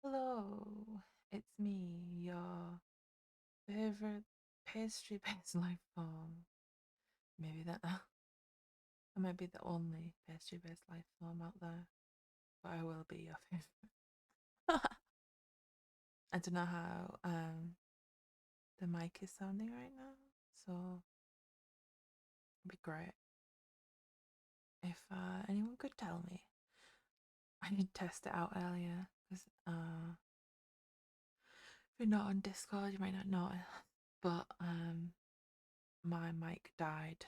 Hello, it's me, your favorite pastry-based life form. Maybe that I might be the only pastry-based life form out there, but I will be your favorite. I don't know how the mic is sounding right now, so it'd be great if anyone could tell me. I did test it out earlier because if you're not on Discord, you might not know it, but my mic died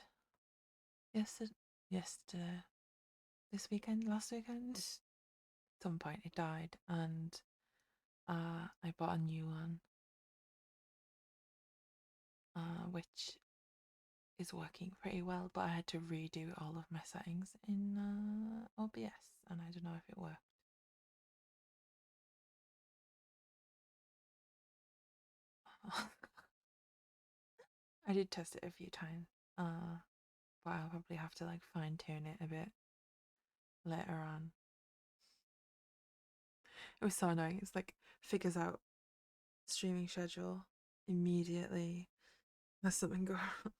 yesterday. Yesterday, this weekend, last weekend, some point it died, and I bought a new one, which is working pretty well. But I had to redo all of my settings in OBS, and I don't know if it worked. I did test it a few times, but I'll probably have to like fine tune it a bit later on. It was so annoying. It's like figures out streaming schedule immediately. There's something going on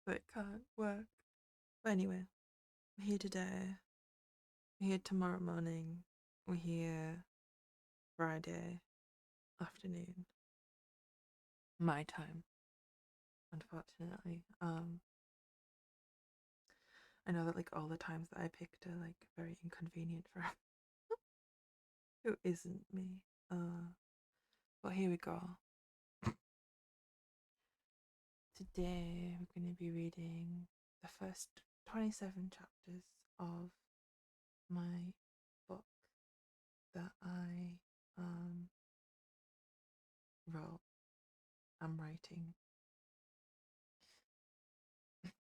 that it can't work. But anyway, we're here today. We're here tomorrow morning. We're here Friday afternoon. My time, unfortunately. I know that like all the times that I picked are like very inconvenient for who isn't me. But here we go. Today we're going to be reading the first 27 chapters of my book that I wrote. I'm writing.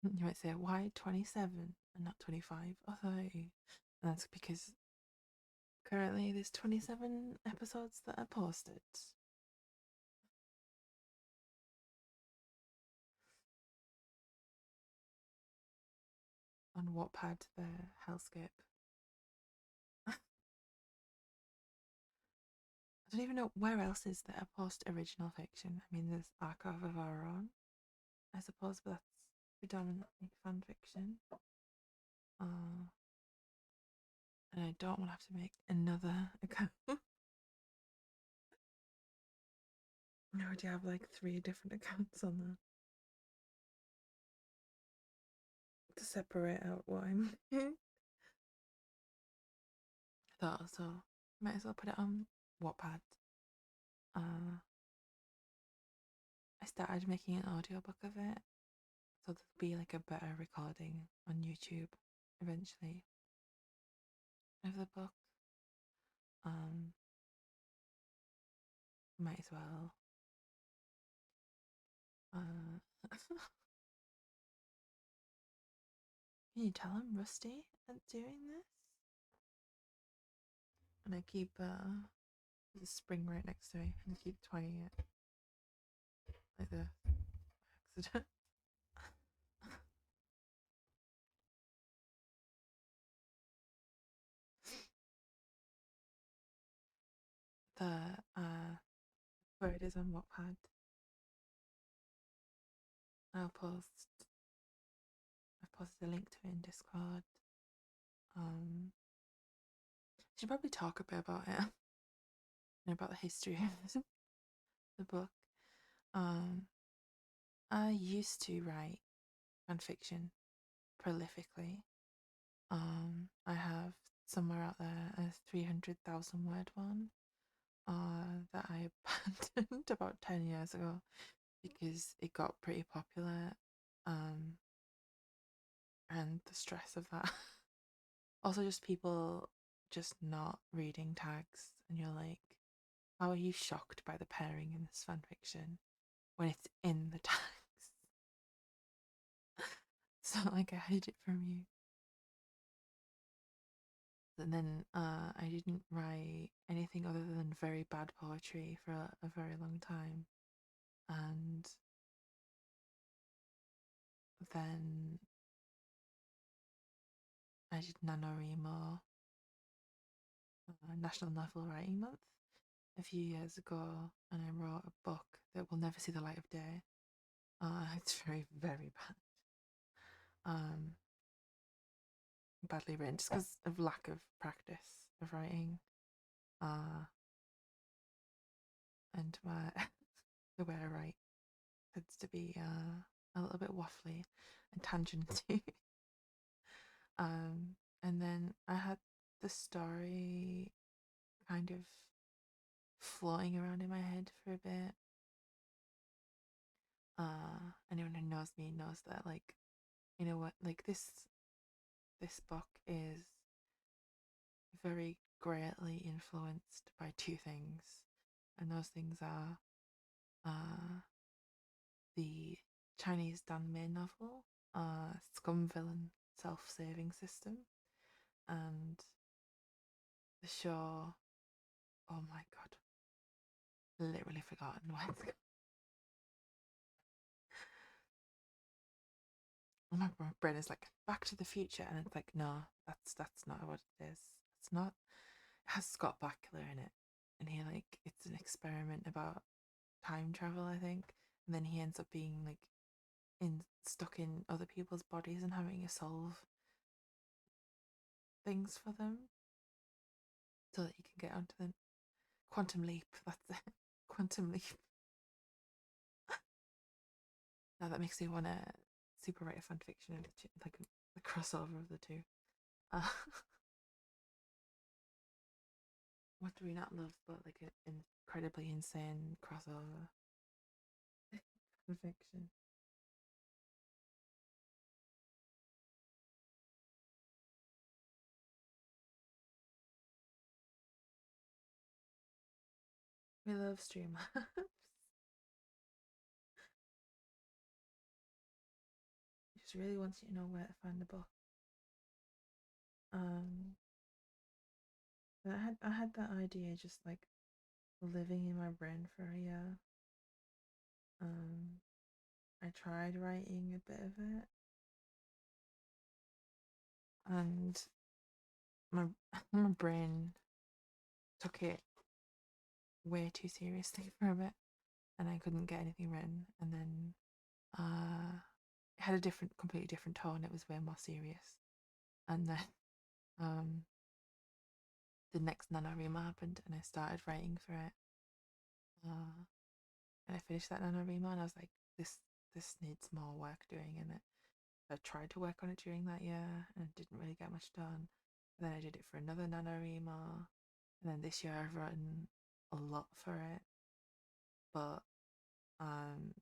You might say, why 27 and not 25 or 30? And that's because currently there's 27 episodes that are posted. On Wattpad, the hellscape. I don't even know where else is there post original fiction. I mean, there's Archive of Our Own, I suppose, but that's predominantly fan fiction. And I don't want to have to make another account. I already have like 3 different accounts on there to separate out what I'm doing. I thought so. Might as well put it on Wattpad. I started making an audiobook of it, so there'll be like a better recording on YouTube eventually of the book. Might as well. Can you tell I'm rusty at doing this? And I keep the spring right next to me and keep twanging it like this by accident. The where it is on Wattpad. I'll post. I've posted a link to it in Discord. Should probably talk a bit about it and about the history of the book. I used to write fan fiction prolifically. I have somewhere out there a 300,000 word one that I abandoned about 10 years ago because it got pretty popular. And the stress of that. Also, just people just not reading tags, and you're like, how are you shocked by the pairing in this fanfiction when it's in the tags? It's not like I hide it from you. And then I didn't write anything other than very bad poetry for a very long time. And then I did NaNoWriMo, National Novel Writing Month, a few years ago, and I wrote a book that will never see the light of day. It's very, very bad. Um, Badly written just because of lack of practice of writing. Uh, and my the way I write tends to be a little bit waffly and tangenty. And then I had the story kind of floating around in my head for a bit. Anyone who knows me knows that, like, you know what, like this book is very greatly influenced by two things, and those things are the Chinese Dan Mei novel, Scum Villain Self Saving System, and the show. Oh my god, literally forgotten what it's called. My brain is like Back to the Future, and it's like, no, that's not what it is. It's not. It has Scott Bakula in it, and he, like, it's an experiment about time travel, I think, and then he ends up being like stuck in other people's bodies and having to solve things for them so that he can get onto the quantum leap. That's it. Quantum leap. Now that makes me want to super write a fan fiction of like a crossover of the two. Uh, what do we not love but like an incredibly insane crossover fan fiction? We love Streamlabs. He just really wants you to know where to find the book. Um, but I had that idea just like living in my brain for a year. Um, I tried writing a bit of it, and my my brain took it way too seriously for a bit, and I couldn't get anything written. And then it had a completely different tone. It was way more serious. And then um, the next NaNoWriMo happened, and I started writing for it. Uh, and I finished that NaNoWriMo, and I was like, this needs more work doing in it. I tried to work on it during that year and didn't really get much done. And then I did it for another NaNoWriMo, and then this year I've written a lot for it, but um,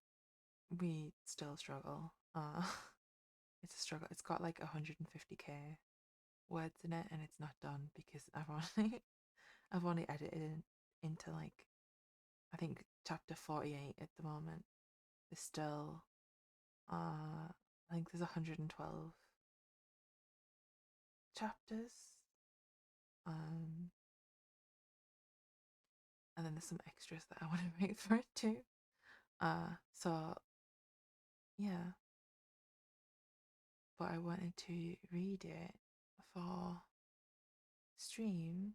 we still struggle. It's a struggle. It's got like 150k words in it, and it's not done because only I've only edited it into like, I think, chapter 48 at the moment. There's still I think there's 112 chapters. Um, and then there's some extras that I want to write for it too. So yeah, but I wanted to read it for stream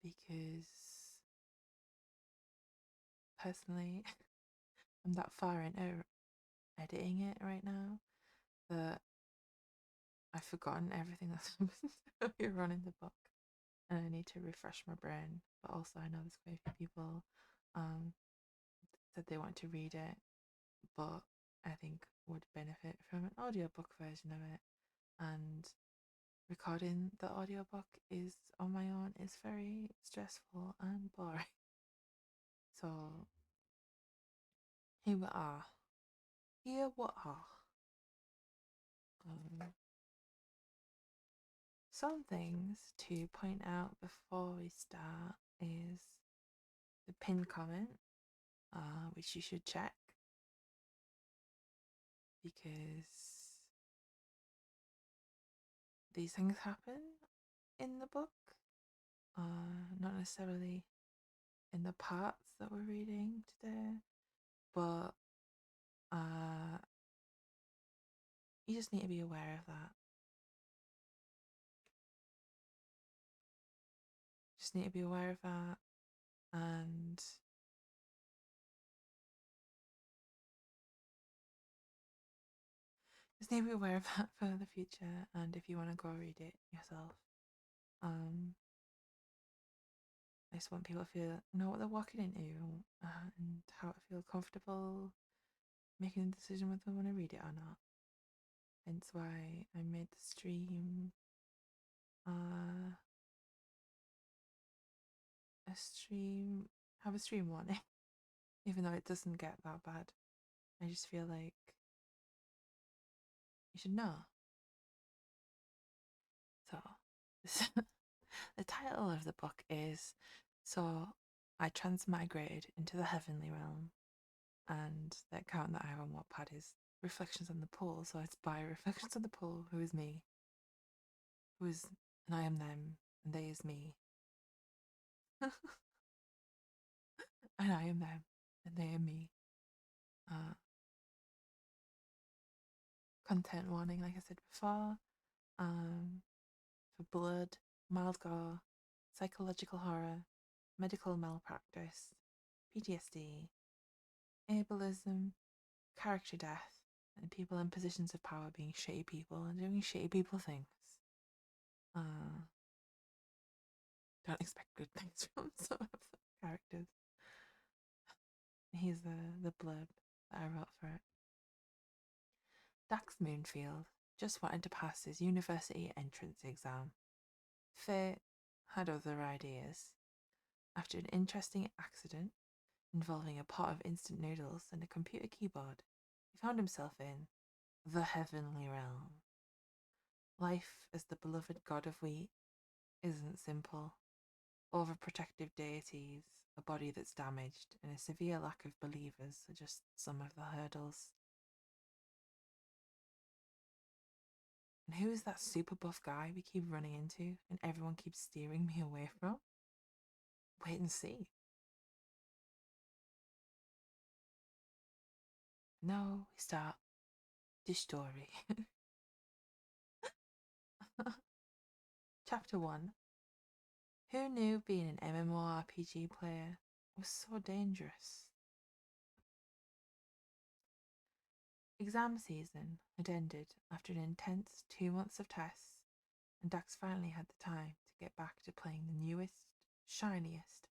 because personally I'm that far into editing it right now that I've forgotten everything that's happened earlier on in the book, and I need to refresh my brain. But also, I know there's quite a few people um, said they want to read it, but I think would benefit from an audiobook version of it. And recording the audiobook is on my own is very stressful and boring. So here we are. Here we are. Um, some things to point out before we start is the pinned comment, which you should check because these things happen in the book, not necessarily in the parts that we're reading today, but you just need to be aware of that. Just need to be aware of that, and just need to be aware of that for the future. And if you want to go read it yourself, um, I just want people to know what they're walking into, and how to feel comfortable making a decision whether they want to read it or not. Hence why I made the stream uh have a stream warning. Even though it doesn't get that bad. I just feel like you should know. So the title of the book is So I Transmigrated into the Heavenly Realm, and the account that I have on Wattpad is Reflections on the Pool. So it's by Reflections on the Pool, who is me, who is and I am them, and they is me. And I am them, and they are me. Uh, Content warning, like I said before, for blood, mild gore, psychological horror, medical malpractice, PTSD, ableism, character death, and people in positions of power being shitty people and doing shitty people things. Uh, don't expect good things from some of the characters. Here's the blurb that I wrote for it. Dax Moonfield just wanted to pass his university entrance exam. Fate had other ideas. After an interesting accident involving a pot of instant noodles and a computer keyboard, he found himself in the heavenly realm. Life as the beloved god of wheat isn't simple. Overprotective deities, a body that's damaged, and a severe lack of believers are just some of the hurdles. And who is that super buff guy we keep running into and everyone keeps steering me away from? Wait and see. Now we start the story. Chapter 1. Who knew being an MMORPG player was so dangerous? Exam season had ended after an intense 2 months of tests, and Dax finally had the time to get back to playing the newest, shiniest,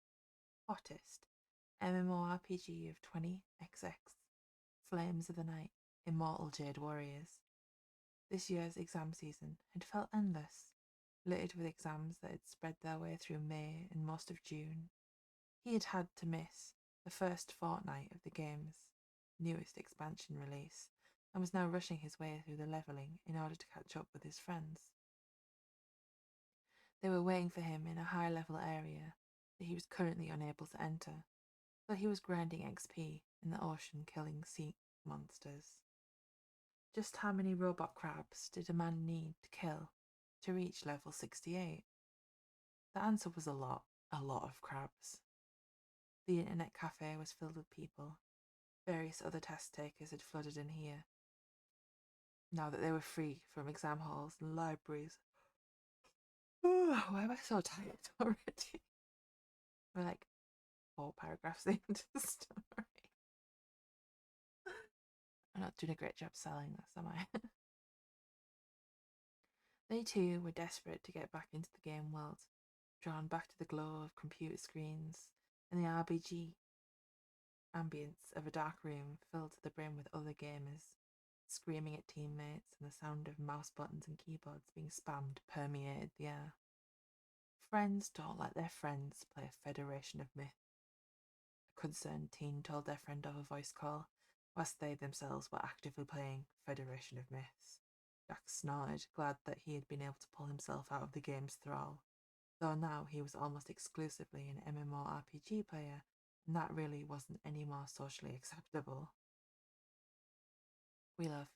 hottest MMORPG of 20XX, Flames of the Night, Immortal Jade Warriors. This year's exam season had felt endless, littered with exams that had spread their way through May and most of June. He had had to miss the first fortnight of the game's newest expansion release and was now rushing his way through the levelling in order to catch up with his friends. They were waiting for him in a high level area that he was currently unable to enter, so he was grinding XP in the ocean killing sea monsters. Just how many robot crabs did a man need to kill to reach level 68? The answer was a lot of crabs. The internet cafe was filled with people. Various other test takers had flooded in here, now that they were free from exam halls and libraries. Why am I so tired already? We're like 4 paragraphs into the story. I'm not doing a great job selling this, am I? They too were desperate to get back into the game world, drawn back to the glow of computer screens and the RPG ambience of a dark room filled to the brim with other gamers, screaming at teammates, and the sound of mouse buttons and keyboards being spammed permeated the air. Friends don't let their friends play a Federation of Myth, a concerned teen told their friend over voice call, whilst they themselves were actively playing Federation of Myths. Jack snorted, glad that he had been able to pull himself out of the game's thrall, though now he was almost exclusively an MMORPG player, and that really wasn't any more socially acceptable. We love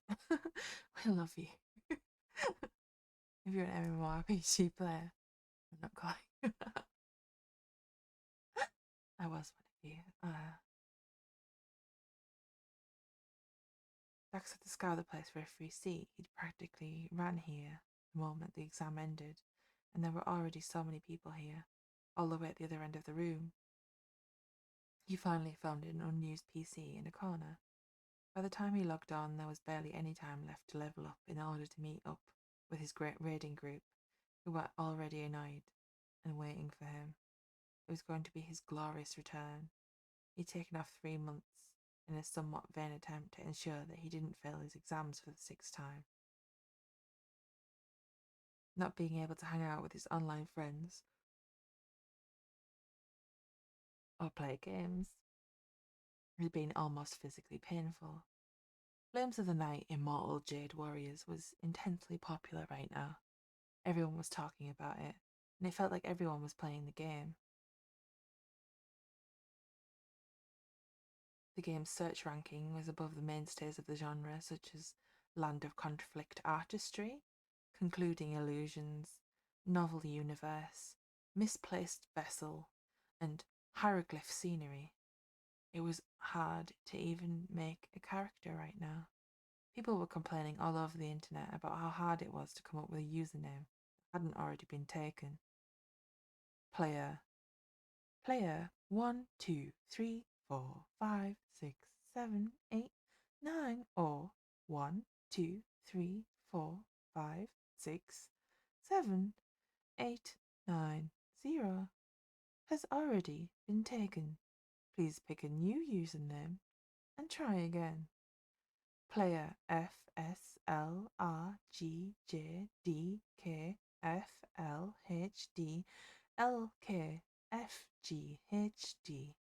we love you. If you're an MMORPG player, I'm not calling. I was one of you. Dax had to scour the place for a free seat. He'd practically ran here the moment the exam ended, and there were already so many people here, all the way at the other end of the room. He finally found an unused PC in a corner. By the time he logged on, there was barely any time left to level up in order to meet up with his great raiding group, who were already annoyed and waiting for him. It was going to be his glorious return. He'd taken off 3 months in a somewhat vain attempt to ensure that he didn't fail his exams for the sixth time. Not being able to hang out with his online friends or play games had been almost physically painful. Flames of the Night Immortal Jade Warriors was intensely popular right now. Everyone was talking about it, and it felt like everyone was playing the game. The game's search ranking was above the mainstays of the genre, such as Land of Conflict Artistry, Concluding Illusions, Novel Universe, Misplaced Vessel, and Hieroglyph Scenery. It was hard to even make a character right now. People were complaining all over the internet about how hard it was to come up with a username that hadn't already been taken. Player 1, 2, 3, 4, 5, 6, 7, 8, 9, or 1, 2, 3, 4, 5, 6, 7, 8, 9, 0 has already been taken. Please pick a new username and try again. Player FSLRGJDKFLHDLKFGHD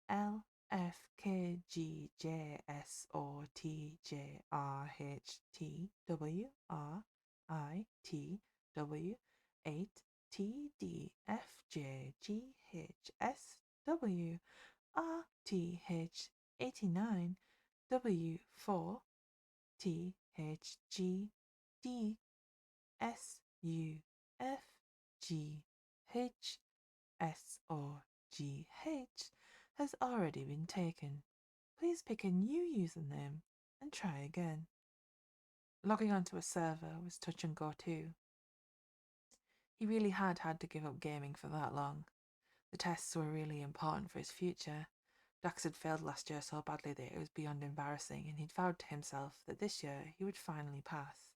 LFKGJSORTWITTDFJGHSWRTH89W4 THGDSUFGHSORGH has already been taken. Please pick a new username and try again. Logging onto a server was touch and go too. He really had to give up gaming for that long. The tests were really important for his future. Dax had failed last year so badly that it was beyond embarrassing, and he'd vowed to himself that this year he would finally pass.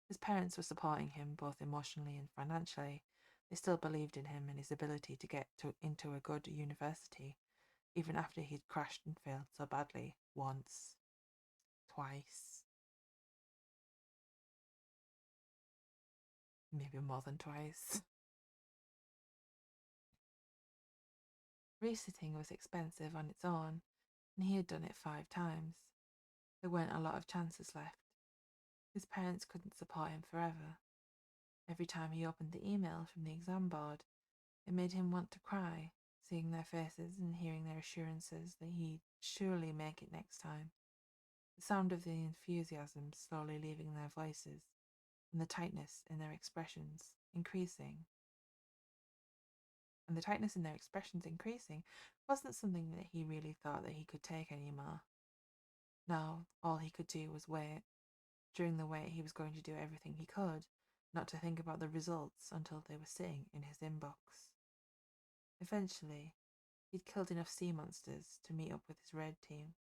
His parents were supporting him both emotionally and financially. They still believed in him and his ability to get into a good university, even after he'd crashed and failed so badly once, twice, maybe more than twice. Resitting was expensive on its own, and he had done it 5 times. There weren't a lot of chances left. His parents couldn't support him forever. Every time he opened the email from the exam board, it made him want to cry, seeing their faces and hearing their assurances that he'd surely make it next time. The sound of the enthusiasm slowly leaving their voices, and the tightness in their expressions increasing. Wasn't something that he really thought that he could take anymore. Now, all he could do was wait. During the wait, he was going to do everything he could, not to think about the results until they were sitting in his inbox. Eventually, he'd killed enough sea monsters to meet up with his raid team.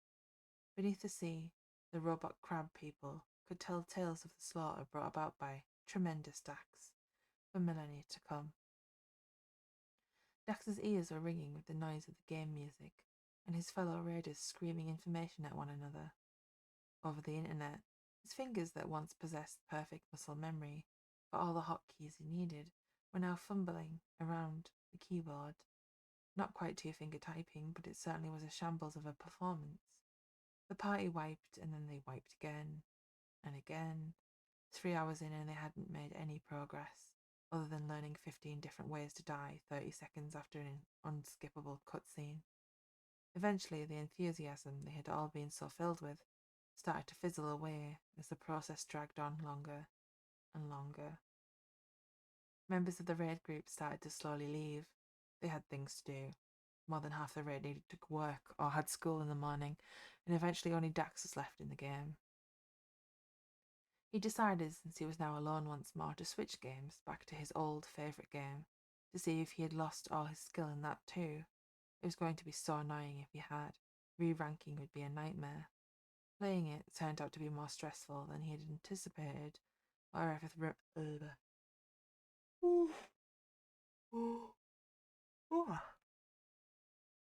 Beneath the sea, the robot crab people could tell tales of the slaughter brought about by tremendous Dax for millennia to come. Dax's ears were ringing with the noise of the game music, and his fellow raiders screaming information at one another. Over the internet, his fingers that once possessed perfect muscle memory for all the hotkeys he needed were now fumbling around the keyboard. Not quite 2-finger typing, but it certainly was a shambles of a performance. The party wiped, and then they wiped again and again. 3 hours in, and they hadn't made any progress, other than learning 15 different ways to die 30 seconds after an unskippable cutscene. Eventually, the enthusiasm they had all been so filled with started to fizzle away as the process dragged on longer and longer. Members of the raid group started to slowly leave. They had things to do. More than half the raid needed to work or had school in the morning, and eventually only Dax was left in the game. He decided, since he was now alone once more, to switch games back to his old favourite game, to see if he had lost all his skill in that too. It was going to be so annoying if he had. Re-ranking would be a nightmare. Playing it turned out to be more stressful than he had anticipated, or ever.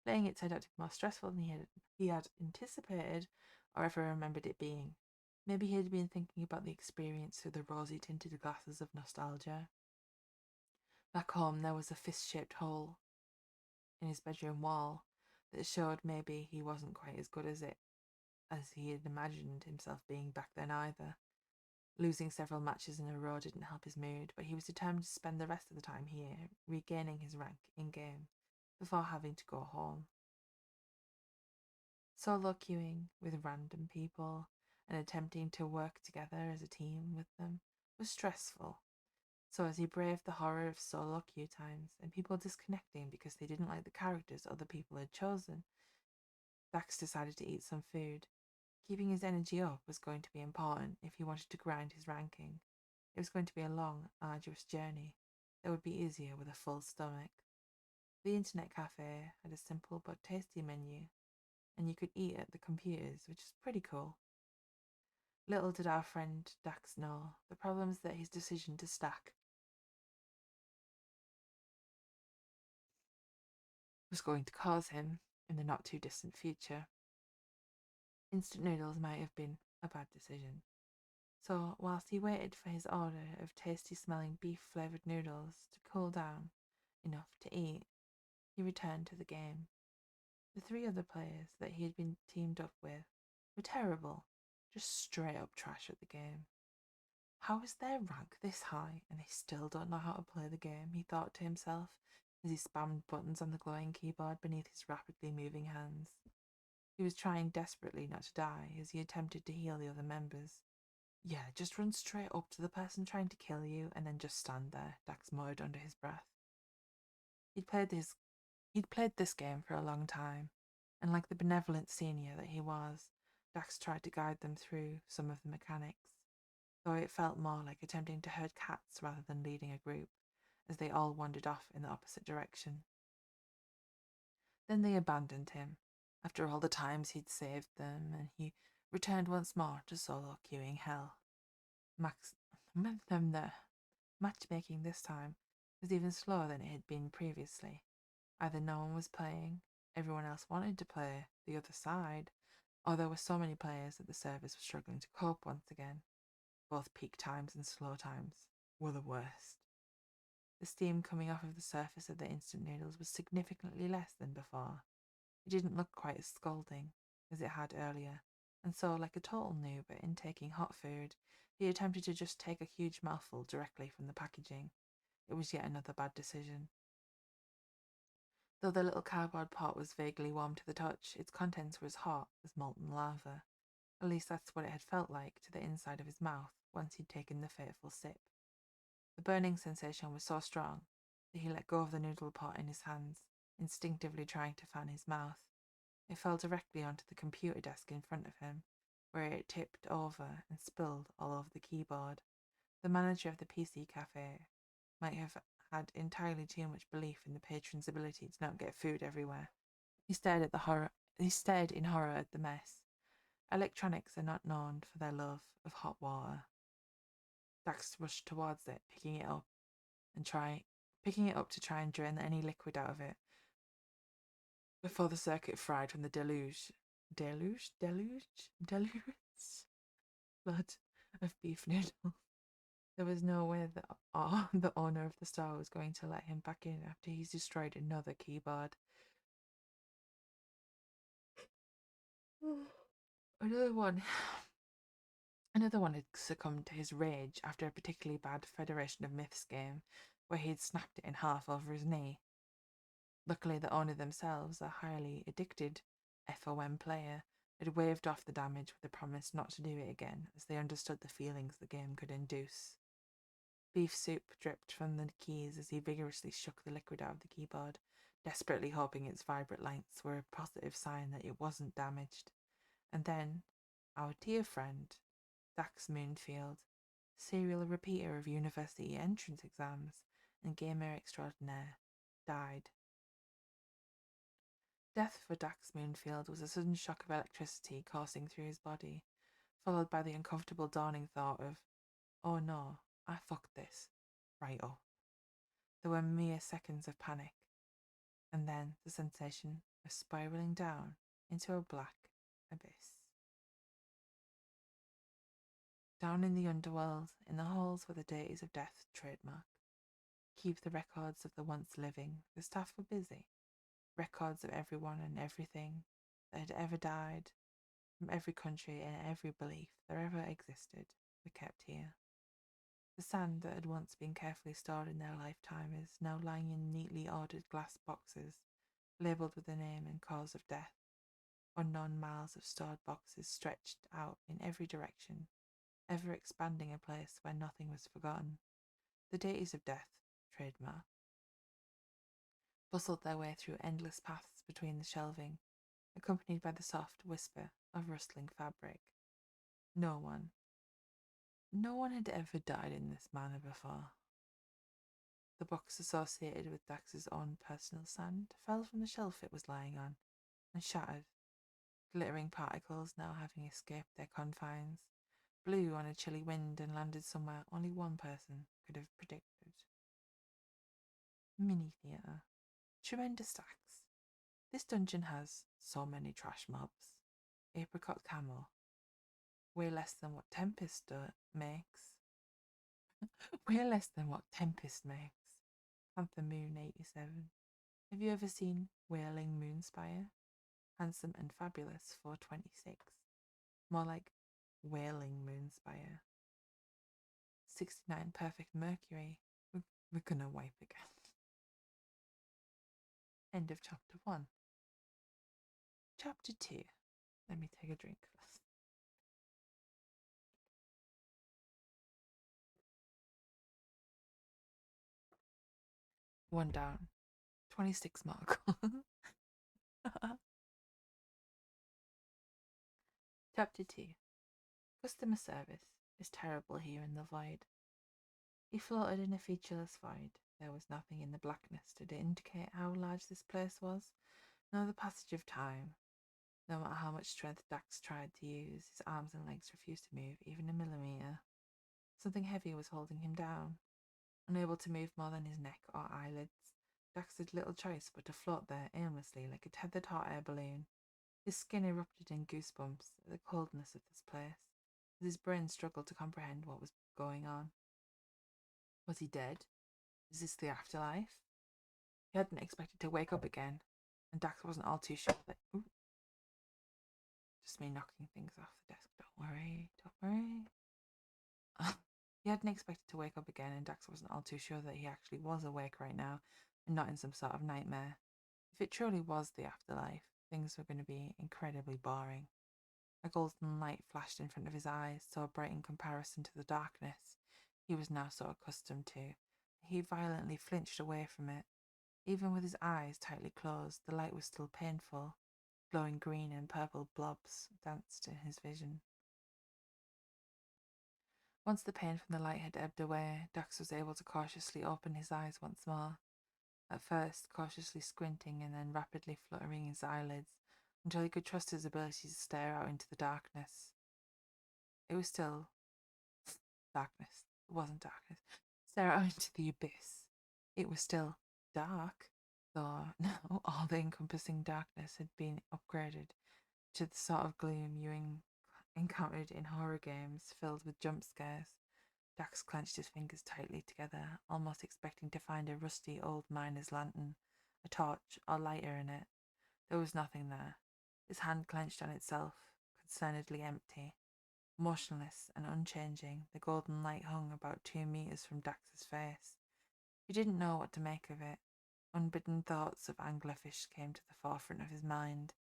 Playing it turned out to be more stressful than he had anticipated, or ever remembered it being. Maybe he had been thinking about the experience through the rosy-tinted glasses of nostalgia. Back home, there was a fist-shaped hole in his bedroom wall that showed maybe he wasn't quite as good as he had imagined himself being back then either. Losing several matches in a row didn't help his mood, but he was determined to spend the rest of the time here, regaining his rank in-game, before having to go home. Solo queuing with random people and attempting to work together as a team with them was stressful. So as he braved the horror of solo queue times and people disconnecting because they didn't like the characters other people had chosen, Dax decided to eat some food. Keeping his energy up was going to be important if he wanted to grind his ranking. It was going to be a long, arduous journey that would be easier with a full stomach. The internet cafe had a simple but tasty menu, and you could eat at the computers, which is pretty cool. Little did our friend Dax know the problems that his decision to stack was going to cause him in the not too distant future. Instant noodles might have been a bad decision. So, whilst he waited for his order of tasty smelling beef flavoured noodles to cool down enough to eat, he returned to the game. The three other players that he had been teamed up with were terrible, just straight up trash at the game. How is their rank this high and they still don't know how to play the game? He thought to himself as he spammed buttons on the glowing keyboard beneath his rapidly moving hands. He was trying desperately not to die as he attempted to heal the other members. Yeah, just run straight up to the person trying to kill you and then just stand there, Dax muttered under his breath. He'd played this game for a long time, and like the benevolent senior that he was, Dax tried to guide them through some of the mechanics, though it felt more like attempting to herd cats rather than leading a group, as they all wandered off in the opposite direction. Then they abandoned him, after all the times he'd saved them, and he returned once more to solo queuing hell. Matchmaking this time was even slower than it had been previously. Either no one was playing, everyone else wanted to play the other side, or there were so many players that the service was struggling to cope once again. Both peak times and slow times were the worst. The steam coming off of the surface of the instant noodles was significantly less than before. It didn't look quite as scalding as it had earlier, and so, like a total noob at intaking hot food, he attempted to just take a huge mouthful directly from the packaging. It was yet another bad decision. Though the little cardboard pot was vaguely warm to the touch, its contents were as hot as molten lava. At least that's what it had felt like to the inside of his mouth once he'd taken the fateful sip. The burning sensation was so strong that he let go of the noodle pot in his hands, instinctively trying to fan his mouth. It fell directly onto the computer desk in front of him, where it tipped over and spilled all over the keyboard. The manager of the PC cafe might have had entirely too much belief in the patron's ability to not get food everywhere. He stared in horror at the mess. Electronics are not known for their love of hot water. Dax rushed towards it, picking it up to try and drain any liquid out of it before the circuit fried from the deluge flood of beef noodles. There was no way that the owner of the store was going to let him back in after he's destroyed another keyboard. Another one. Another one had succumbed to his rage after a particularly bad Federation of Myths game where he had snapped it in half over his knee. Luckily, the owner themselves, a highly addicted FOM player, had waved off the damage with a promise not to do it again, as they understood the feelings the game could induce. Beef soup dripped from the keys as he vigorously shook the liquid out of the keyboard, desperately hoping its vibrant lights were a positive sign that it wasn't damaged. And then, our dear friend, Dax Moonfield, serial repeater of university entrance exams and gamer extraordinaire, died. Death for Dax Moonfield was a sudden shock of electricity coursing through his body, followed by the uncomfortable dawning thought of, oh no, I fucked this right up. There were mere seconds of panic, and then the sensation of spiraling down into a black abyss. Down in the underworld, in the halls where the deities of death trademark, keep the records of the once living, the staff were busy. Records of everyone and everything that had ever died, from every country and every belief that ever existed, were kept here. The sand that had once been carefully stored in their lifetime is now lying in neatly ordered glass boxes, labelled with the name and cause of death. Unknown miles of stored boxes stretched out in every direction, ever expanding a place where nothing was forgotten. The deities of death, trademark, bustled their way through endless paths between the shelving, accompanied by the soft whisper of rustling fabric. No one had ever died in this manner before. The box associated with Dax's own personal sand fell from the shelf it was lying on and shattered, glittering particles now having escaped their confines, blew on a chilly wind and landed somewhere only one person could have predicted. Mini theatre. Tremendous stacks. This dungeon has so many trash mobs. Apricot camo. Way less than what Tempest makes. Way less than what Tempest makes. Panther Moon 87. Have you ever seen Wailing Moonspire? Handsome and Fabulous 426. More like Wailing Moonspire. 69 Perfect Mercury. We're gonna wipe again. End of chapter 1. Chapter 2. Let me take a drink first. One down. 26 mark. Chapter 2. Customer service is terrible here in the void. He floated in a featureless void. There was nothing in the blackness to indicate how large this place was, nor the passage of time. No matter how much strength Dax tried to use, his arms and legs refused to move even a millimetre. Something heavy was holding him down. Unable to move more than his neck or eyelids, Dax had little choice but to float there aimlessly like a tethered hot air balloon. His skin erupted in goosebumps at the coldness of this place, as his brain struggled to comprehend what was going on. Was he dead? Is this the afterlife? He hadn't expected to wake up again, and Dax wasn't all too sure that... Ooh. Just me knocking things off the desk. Don't worry, don't worry. He hadn't expected to wake up again, and Dax wasn't all too sure that he actually was awake right now, and not in some sort of nightmare. If it truly was the afterlife, things were going to be incredibly boring. A golden light flashed in front of his eyes, so bright in comparison to the darkness he was now so accustomed to. He violently flinched away from it. Even with his eyes tightly closed, the light was still painful. Glowing green and purple blobs danced in his vision. Once the pain from the light had ebbed away, Dax was able to cautiously open his eyes once more. At first, cautiously squinting and then rapidly fluttering his eyelids until he could trust his ability to stare out into the darkness. It was still darkness. It wasn't darkness. Stare out into the abyss. It was still dark, though now all the encompassing darkness had been upgraded to the sort of gloom you encountered in horror games filled with jump scares. Dax clenched his fingers tightly together, almost expecting to find a rusty old miner's lantern, a torch, or lighter in it. There was nothing there. His hand clenched on itself, concernedly empty. Motionless and unchanging, the golden light hung about 2 meters from Dax's face. He didn't know what to make of it. Unbidden thoughts of anglerfish came to the forefront of his mind,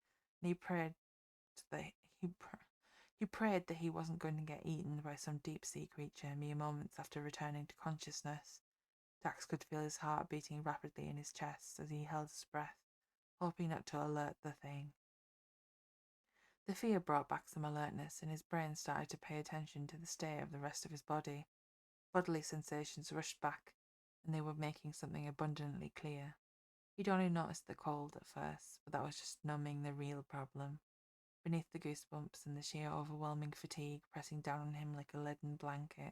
and he prayed that he wasn't going to get eaten by some deep-sea creature mere moments after returning to consciousness. Dax could feel his heart beating rapidly in his chest as he held his breath, hoping not to alert the thing. The fear brought back some alertness, and his brain started to pay attention to the state of the rest of his body. Bodily sensations rushed back, and they were making something abundantly clear. He'd only noticed the cold at first, but that was just numbing the real problem. Beneath the goosebumps and the sheer overwhelming fatigue pressing down on him like a leaden blanket,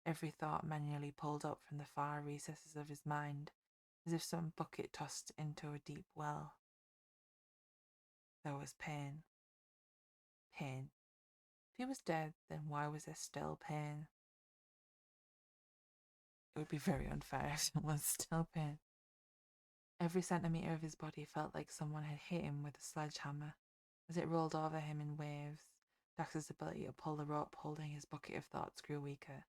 every thought manually pulled up from the far recesses of his mind, as if some bucket tossed into a deep well. There was pain. Pain. If he was dead, then why was there still pain? It would be very unfair if there was still pain. Every centimetre of his body felt like someone had hit him with a sledgehammer. As it rolled over him in waves, Dax's ability to pull the rope holding his bucket of thoughts grew weaker.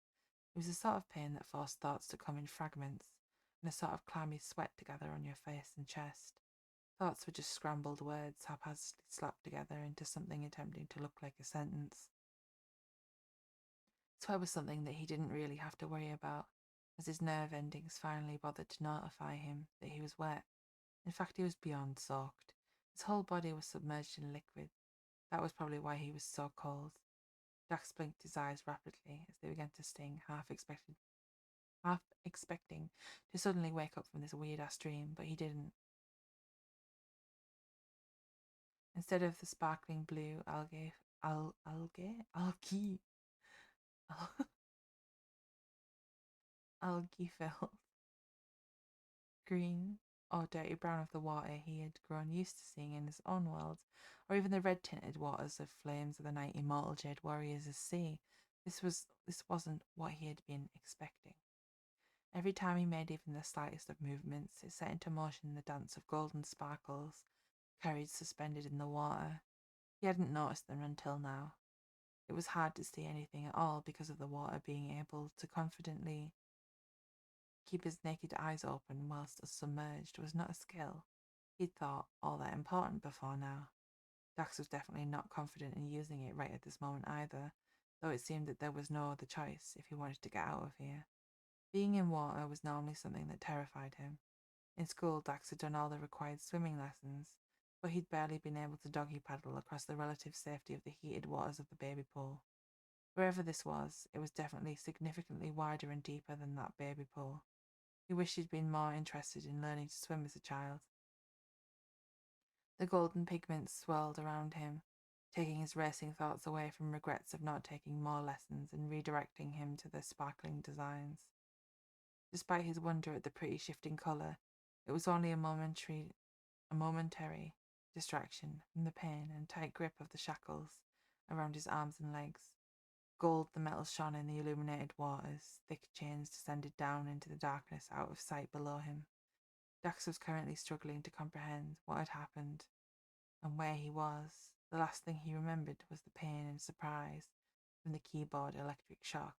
It was the sort of pain that forced thoughts to come in fragments, and a sort of clammy sweat to gather on your face and chest. Thoughts were just scrambled words haphazardly slapped together into something attempting to look like a sentence. Sweat was something that he didn't really have to worry about, as his nerve endings finally bothered to notify him that he was wet. In fact, he was beyond soaked. His whole body was submerged in liquid. That was probably why he was so cold. Dax blinked his eyes rapidly as they began to sting, half expecting to suddenly wake up from this weird-ass dream, but he didn't. Instead of the sparkling blue algae filled green or dirty brown of the water he had grown used to seeing in his own world, or even the red tinted waters of flames of the night immortal jade warriors of sea, this wasn't what he had been expecting. Every time he made even the slightest of movements, it set into motion the dance of golden sparkles carried suspended in the water. He hadn't noticed them until now. It was hard to see anything at all because of the water being able to confidently keep his naked eyes open whilst submerged was not a skill he'd thought all that important before now. Dax was definitely not confident in using it right at this moment either, though it seemed that there was no other choice if he wanted to get out of here. Being in water was normally something that terrified him. In school, Dax had done all the required swimming lessons, but he'd barely been able to doggy paddle across the relative safety of the heated waters of the baby pool. Wherever this was, it was definitely significantly wider and deeper than that baby pool. He wished he'd been more interested in learning to swim as a child. The golden pigments swirled around him, taking his racing thoughts away from regrets of not taking more lessons and redirecting him to the sparkling designs. Despite his wonder at the pretty shifting colour, it was only a momentary distraction from the pain and tight grip of the shackles around his arms and legs. Gold the metal shone in the illuminated waters, thick chains descended down into the darkness out of sight below him. Dax was currently struggling to comprehend what had happened and where he was. The last thing he remembered was the pain and surprise from the keyboard electric shock,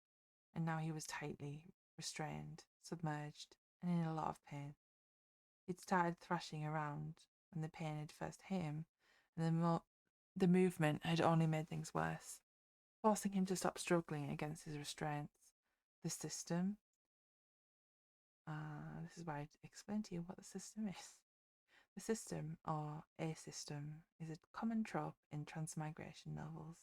and now he was tightly restrained, submerged, and in a lot of pain. He'd started thrashing around when the pain had first hit him, and the movement had only made things worse, forcing him to stop struggling against his restraints. The system, this is where I explain to you what the system is. The system, or a system, is a common trope in transmigration novels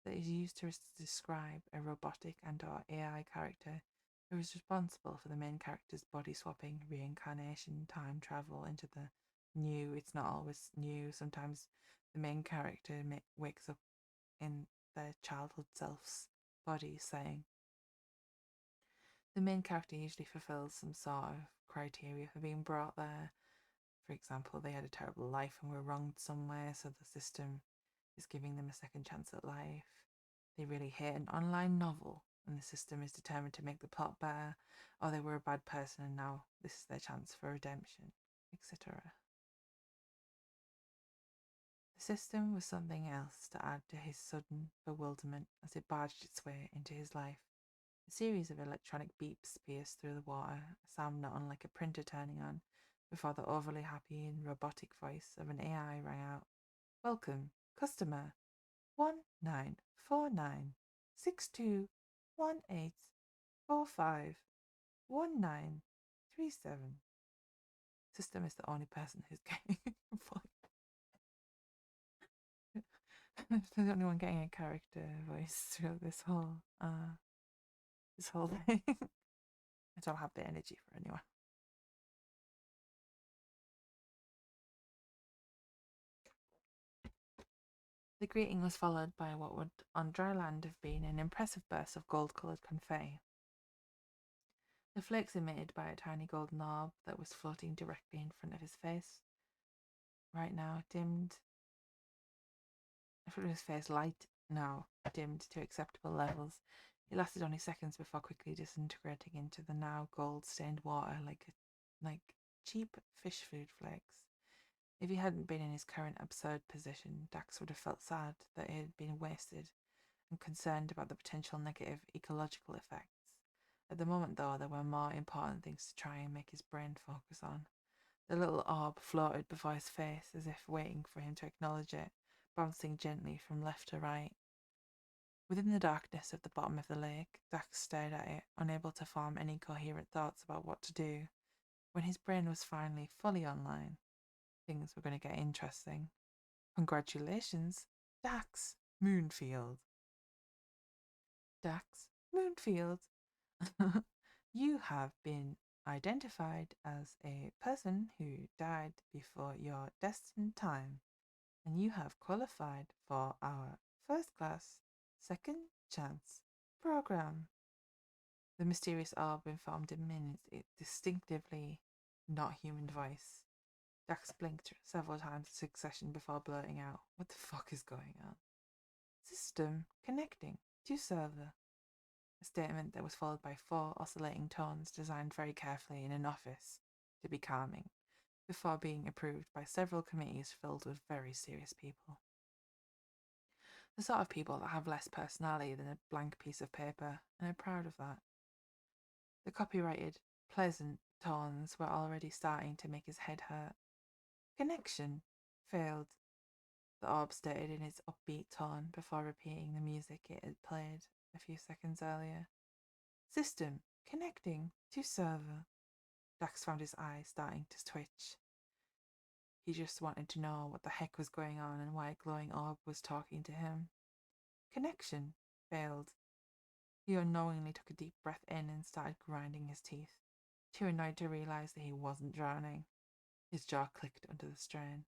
that is used to describe a robotic and/or AI character who is responsible for the main character's body swapping, reincarnation, time travel into the new. It's not always new. Sometimes the main character wakes up in their childhood self's body, saying the main character usually fulfills some sort of criteria for being brought there. For example, they had a terrible life and were wronged somewhere, so the system is giving them a second chance at life. They really hate an online novel, and the system is determined to make the plot better, or they were a bad person and now this is their chance for redemption, etc. The system was something else to add to his sudden bewilderment as it barged its way into his life. A series of electronic beeps pierced through the water, a sound not unlike a printer turning on, before the overly happy and robotic voice of an AI rang out. Welcome, customer 19496218451937. System is the only person who's getting the only one getting a character voice through this whole thing. I don't have the energy for anyone. The greeting was followed by what would on dry land have been an impressive burst of gold-coloured confetti. The flakes emitted by a tiny golden orb that was floating directly in front of his face. Right now, dimmed. In front of his face, light now dimmed to acceptable levels. It lasted only seconds before quickly disintegrating into the now gold-stained water like cheap fish food flakes. If he hadn't been in his current absurd position, Dax would have felt sad that it had been wasted and concerned about the potential negative ecological effects. At the moment, though, there were more important things to try and make his brain focus on. The little orb floated before his face as if waiting for him to acknowledge it, bouncing gently from left to right. Within the darkness of the bottom of the lake, Dax stared at it, unable to form any coherent thoughts about what to do. When his brain was finally fully online, things were going to get interesting. Congratulations, Dax Moonfield. Dax Moonfield. You have been identified as a person who died before your destined time, and you have qualified for our first class, second chance program. The mysterious orb informed him in its distinctively not human voice. Dax blinked several times in succession before blurting out, "What the fuck is going on?" "System connecting to server." A statement that was followed by 4 oscillating tones designed very carefully in an office to be calming, before being approved by several committees filled with very serious people. The sort of people that have less personality than a blank piece of paper, and are proud of that. The copyrighted, pleasant tones were already starting to make his head hurt. "Connection failed," the orb stated in its upbeat tone before repeating the music it had played a few seconds earlier. "System connecting to server." Dax found his eyes starting to twitch. He just wanted to know what the heck was going on and why a glowing orb was talking to him. "Connection failed." He unknowingly took a deep breath in and started grinding his teeth, too annoyed to realize that he wasn't drowning. His jaw clicked under the strain.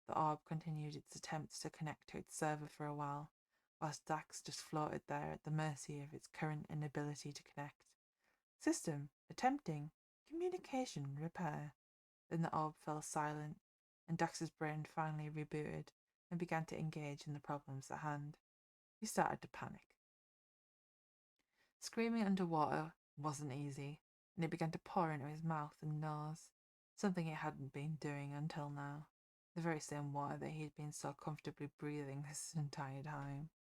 The orb continued its attempts to connect to its server for a while, whilst Dax just floated there at the mercy of its current inability to connect. "System attempting communication repair." Then the orb fell silent, and Dax's brain finally rebooted and began to engage in the problems at hand. He started to panic. Screaming underwater wasn't easy, and it began to pour into his mouth and nose, something it hadn't been doing until now. The very same water that he had been so comfortably breathing this entire time.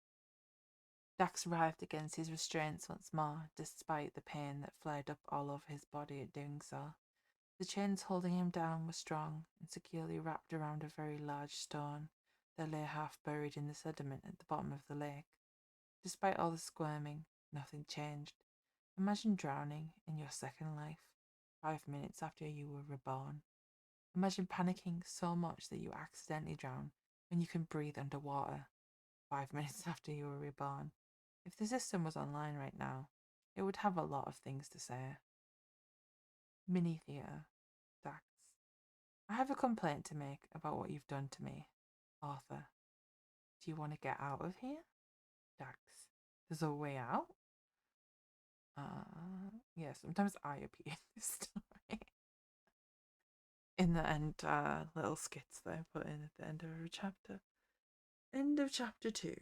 Dax writhed against his restraints once more, despite the pain that flared up all over his body at doing so. The chains holding him down were strong and securely wrapped around a very large stone that lay half buried in the sediment at the bottom of the lake. Despite all the squirming, nothing changed. Imagine drowning in your second life, 5 minutes after you were reborn. Imagine panicking so much that you accidentally drown when you can breathe underwater, 5 minutes after you were reborn. If the system was online right now, it would have a lot of things to say. Mini theatre. Dax. "I have a complaint to make about what you've done to me. Arthur. Do you want to get out of here?" Dax. "There's a way out?" Yeah, sometimes I appear in this story. In the end, little skits that I put in at the end of every chapter. End of chapter 2.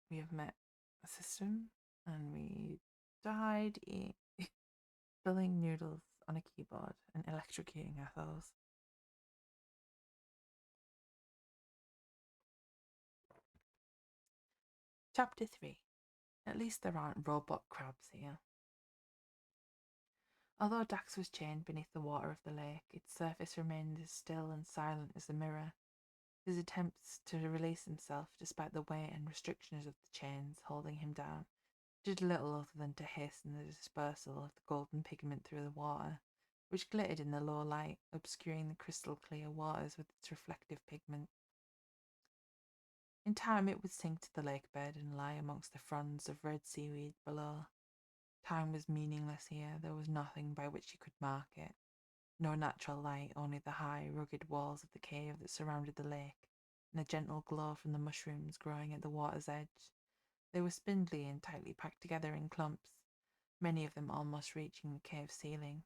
We have met a system, and we died filling noodles on a keyboard and electrocuting ourselves. Chapter 3. At least there aren't robot crabs here. Although Dax was chained beneath the water of the lake, its surface remained as still and silent as a mirror. His attempts to release himself, despite the weight and restrictions of the chains holding him down, did little other than to hasten the dispersal of the golden pigment through the water, which glittered in the low light, obscuring the crystal clear waters with its reflective pigment. In time it would sink to the lake bed and lie amongst the fronds of red seaweed below. Time was meaningless here. There was nothing by which you could mark it. No natural light, only the high, rugged walls of the cave that surrounded the lake, and a gentle glow from the mushrooms growing at the water's edge. They were spindly and tightly packed together in clumps, many of them almost reaching the cave ceiling.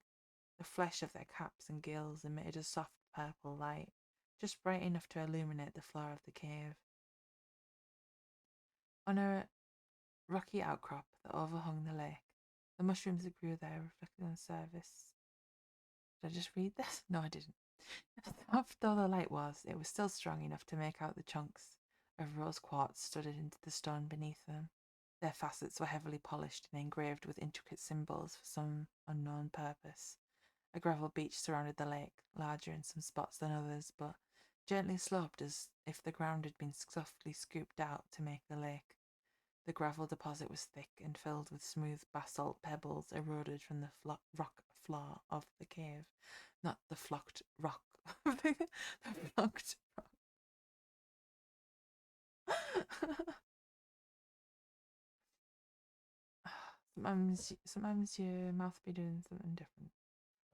The flesh of their caps and gills emitted a soft purple light, just bright enough to illuminate the floor of the cave. On a rocky outcrop that overhung the lake, the mushrooms that grew there reflected on the surface. Did I just read this? No, I didn't. Soft though the light was, it was still strong enough to make out the chunks of rose quartz studded into the stone beneath them. Their facets were heavily polished and engraved with intricate symbols for some unknown purpose. A gravel beach surrounded the lake, larger in some spots than others, but gently sloped as if the ground had been softly scooped out to make the lake. The gravel deposit was thick and filled with smooth basalt pebbles eroded from the rock floor of the cave, not the flocked rock. The flocked rock. Sometimes your mouth be doing something different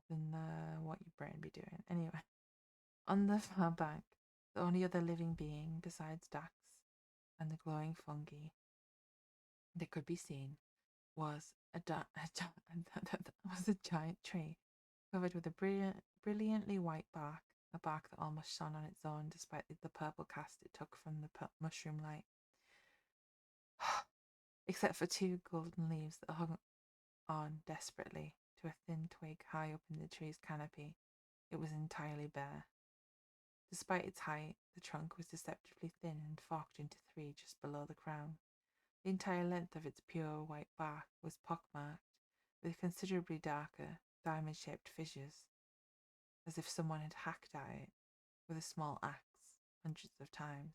than what your brain be doing. Anyway, on the far bank, the only other living being besides Dax and the glowing fungi that could be seen was was a giant tree covered with a brilliantly white bark, a bark that almost shone on its own despite the purple cast it took from the mushroom light. Except for two golden leaves that hung on desperately to a thin twig high up in the tree's canopy, it was entirely bare. Despite its height, the trunk was deceptively thin and forked into three just below the crown. The entire length of its pure white bark was pockmarked, with considerably darker, diamond-shaped fissures, as if someone had hacked at it with a small axe hundreds of times.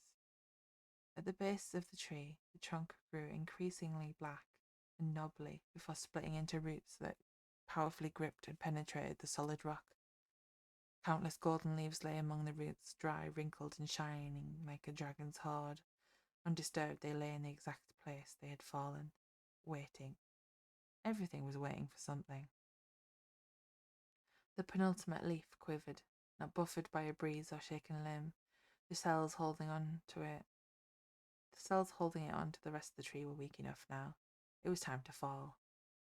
At the base of the tree, the trunk grew increasingly black and knobbly before splitting into roots that powerfully gripped and penetrated the solid rock. Countless golden leaves lay among the roots, dry, wrinkled, and shining like a dragon's hoard. Undisturbed, they lay in the exact place they had fallen, waiting. Everything was waiting for something. The penultimate leaf quivered, not buffeted by a breeze or shaken limb. The cells holding it onto the rest of the tree were weak enough now. It was time to fall,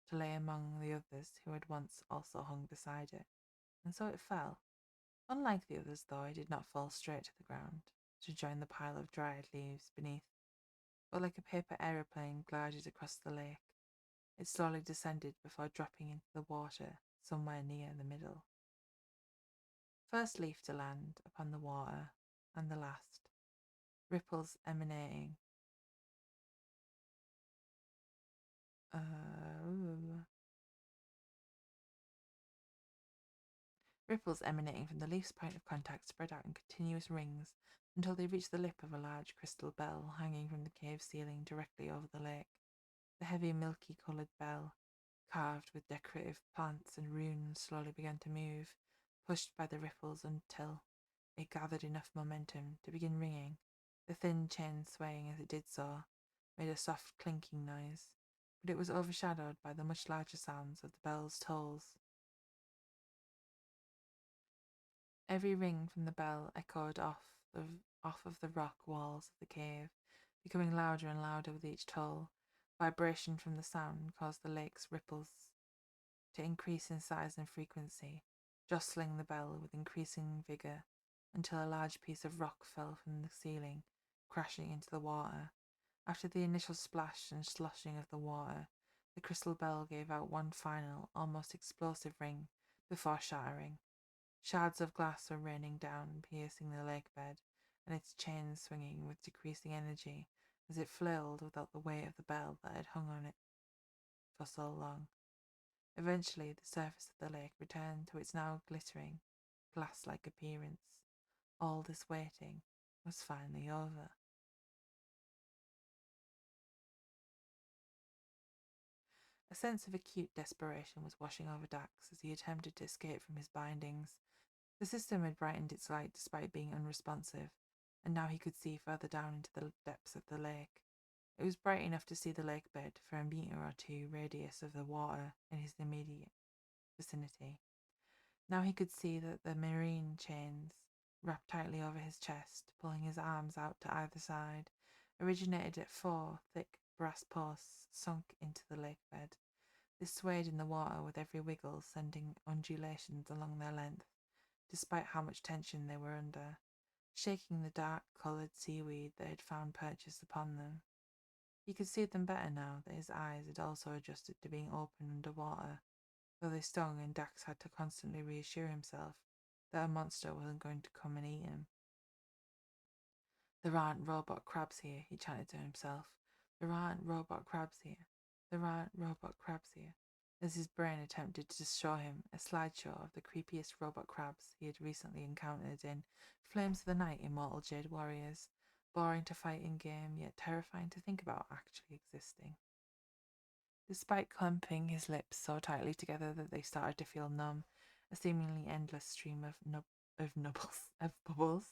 to lay among the others who had once also hung beside it. And so it fell. Unlike the others, though, it did not fall straight to the ground, to join the pile of dried leaves beneath, but like a paper aeroplane glided across the lake. It slowly descended before dropping into the water somewhere near the middle. First leaf to land upon the water, and the last, ripples emanating ripples emanating from the leaf's point of contact spread out in continuous rings until they reached the lip of a large crystal bell hanging from the cave ceiling directly over the lake. The heavy milky-coloured bell, carved with decorative plants and runes, slowly began to move, pushed by the ripples until it gathered enough momentum to begin ringing. The thin chain swaying as it did so made a soft clinking noise, but it was overshadowed by the much larger sounds of the bell's tolls. Every ring from the bell echoed off of the rock walls of the cave, becoming louder and louder with each toll. Vibration from the sound caused the lake's ripples to increase in size and frequency, jostling the bell with increasing vigour until a large piece of rock fell from the ceiling, crashing into the water. After the initial splash and sloshing of the water, the crystal bell gave out one final, almost explosive ring before shattering. Shards of glass were raining down, piercing the lake bed, and its chains swinging with decreasing energy as it flailed without the weight of the bell that had hung on it for so long. Eventually, the surface of the lake returned to its now glittering, glass-like appearance. All this waiting was finally over. A sense of acute desperation was washing over Dax as he attempted to escape from his bindings. The system had brightened its light despite being unresponsive, and now he could see further down into the depths of the lake. It was bright enough to see the lake bed for a metre or two radius of the water in his immediate vicinity. Now he could see that the marine chains, wrapped tightly over his chest, pulling his arms out to either side, originated at four thick brass posts sunk into the lake bed. They swayed in the water with every wiggle, sending undulations along their length, despite how much tension they were under, shaking the dark-coloured seaweed that had found purchase upon them. He could see them better now that his eyes had also adjusted to being open under water, though they stung and Dax had to constantly reassure himself that a monster wasn't going to come and eat him. There aren't robot crabs here, he chanted to himself. There aren't robot crabs here. There aren't robot crabs here. As his brain attempted to show him a slideshow of the creepiest robot crabs he had recently encountered in Flames of the Night Immortal Jade Warriors, boring to fight in game, yet terrifying to think about actually existing. Despite clamping his lips so tightly together that they started to feel numb, a seemingly endless stream of bubbles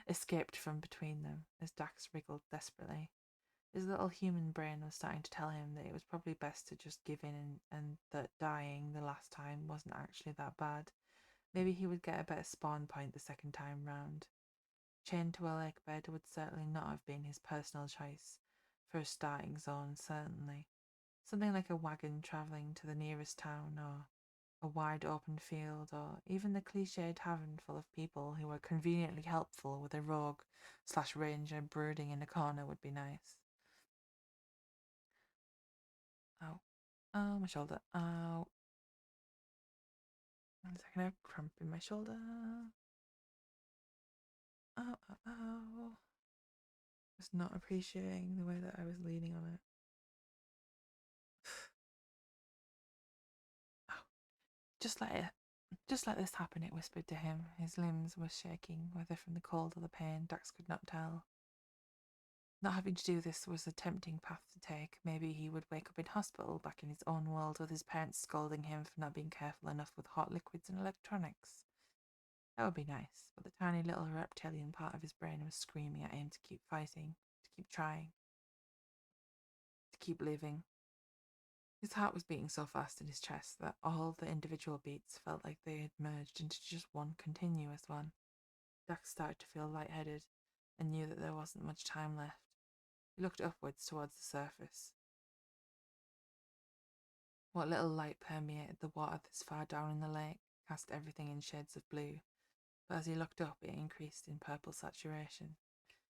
escaped from between them as Dax wriggled desperately. His little human brain was starting to tell him that it was probably best to just give in and that dying the last time wasn't actually that bad. Maybe he would get a better spawn point the second time round. Chained to a lake bed would certainly not have been his personal choice for a starting zone, certainly. Something like a wagon travelling to the nearest town, or a wide open field, or even the cliched tavern full of people who were conveniently helpful with a rogue/ranger brooding in a corner would be nice. Ow. Oh, my shoulder. Ow. 1 second, I have a cramp in my shoulder. Ow, ow, ow. Just not appreciating the way that I was leaning on it. Ow. Just let this happen, it whispered to him. His limbs were shaking, whether from the cold or the pain, Dax could not tell. Not having to do this was a tempting path to take. Maybe he would wake up in hospital, back in his own world, with his parents scolding him for not being careful enough with hot liquids and electronics. That would be nice, but the tiny little reptilian part of his brain was screaming at him to keep fighting, to keep trying, to keep living. His heart was beating so fast in his chest that all the individual beats felt like they had merged into just one continuous one. Dax started to feel lightheaded and knew that there wasn't much time left. He looked upwards towards the surface. What little light permeated the water this far down in the lake cast everything in shades of blue, but as he looked up it increased in purple saturation.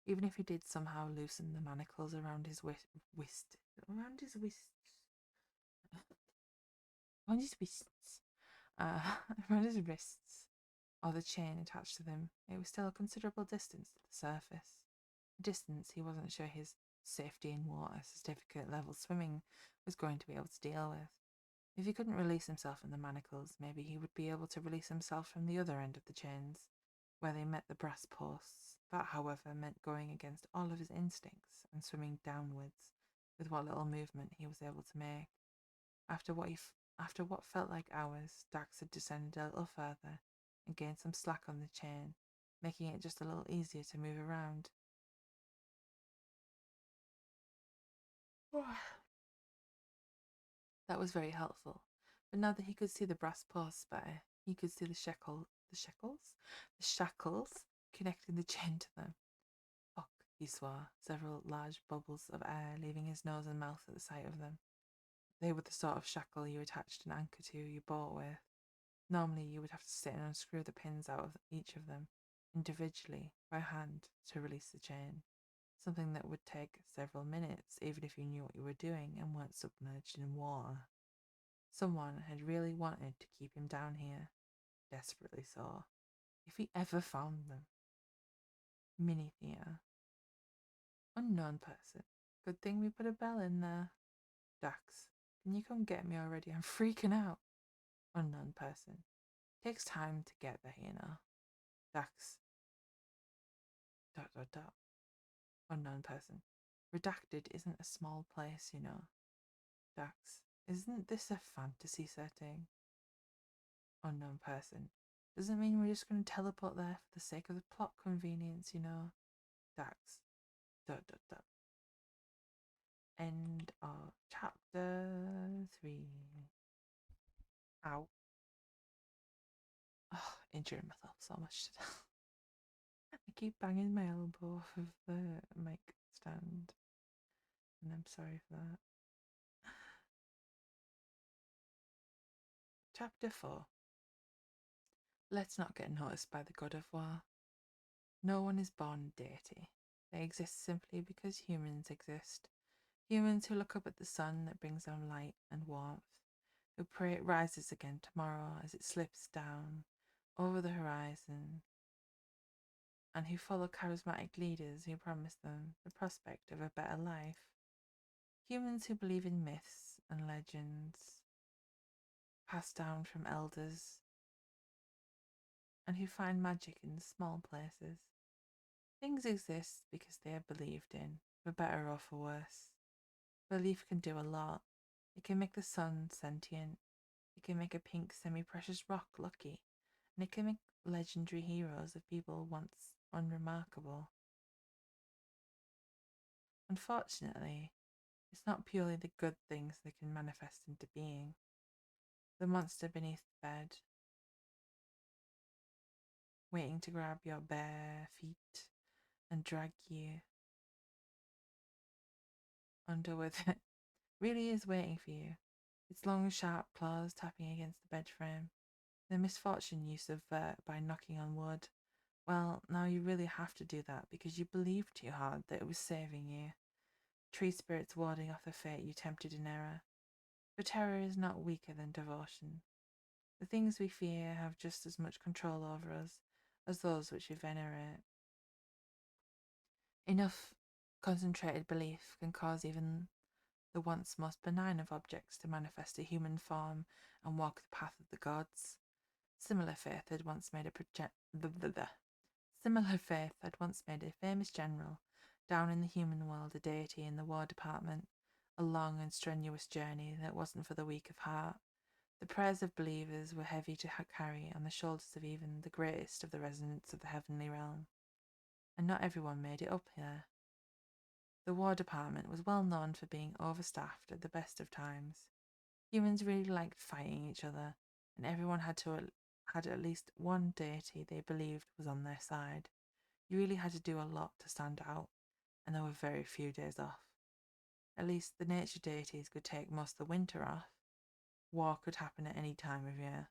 Even if he did somehow loosen the manacles around his around his wrists, around his wrists, or the chain attached to them, it was still a considerable distance to the surface. A distance he wasn't sure his safety in water certificate level swimming was going to be able to deal with. If he couldn't release himself from the manacles, maybe he would be able to release himself from the other end of the chains, where they met the brass posts. That, however, meant going against all of his instincts and swimming downwards with what little movement he was able to make. After what felt like hours, Dax had descended a little further and gained some slack on the chain, making it just a little easier to move around. That was very helpful, but now that he could see the brass posts better, he could see the shackles connecting the chain to them. Fuck, he swore, several large bubbles of air leaving his nose and mouth at the sight of them. They were the sort of shackle you attached an anchor to your boat with. Normally you would have to sit and unscrew the pins out of each of them, individually, by hand, to release the chain. Something that would take several minutes, even if you knew what you were doing and weren't submerged in water. Someone had really wanted to keep him down here, desperately so. If he ever found them. Mini theatre. Unknown person. Good thing we put a bell in there. Dax, can you come get me already? I'm freaking out. Unknown person. Takes time to get there, you know. Dax. ... Unknown person. Redacted isn't a small place, you know. Dax. Isn't this a fantasy setting? Unknown person. Doesn't mean we're just going to teleport there for the sake of the plot convenience, you know. Dax. ... End of chapter 3. Ow. Oh, injuring myself so much today. I keep banging my elbow off of the mic stand, and I'm sorry for that. Chapter 4. Let's not get noticed by the god of war. No one is born a deity. They exist simply because humans exist. Humans who look up at the sun that brings them light and warmth, who pray it rises again tomorrow as it slips down over the horizon, and who follow charismatic leaders who promise them the prospect of a better life. Humans who believe in myths and legends passed down from elders, and who find magic in small places. Things exist because they are believed in, for better or for worse. Belief can do a lot. It can make the sun sentient. It can make a pink semi-precious rock lucky. And it can make legendary heroes of people once unremarkable. Unfortunately, it's not purely the good things that can manifest into being. The monster beneath the bed, waiting to grab your bare feet and drag you under with it, really is waiting for you. Its long, sharp claws tapping against the bed frame. The misfortune you subvert by knocking on wood. Well, now you really have to do that because you believed too hard that it was saving you. Tree spirits warding off the fate you tempted in error. But terror is not weaker than devotion. The things we fear have just as much control over us as those which we venerate. Enough concentrated belief can cause even the once most benign of objects to manifest a human form and walk the path of the gods. Similar faith had once made a famous general down in the human world a deity in the War Department, a long and strenuous journey that wasn't for the weak of heart. The prayers of believers were heavy to carry on the shoulders of even the greatest of the residents of the heavenly realm, and not everyone made it up there. The War Department was well known for being overstaffed at the best of times. Humans really liked fighting each other, and everyone had at least one deity they believed was on their side. You really had to do a lot to stand out, and there were very few days off. At least the nature deities could take most of the winter off. War could happen at any time of year.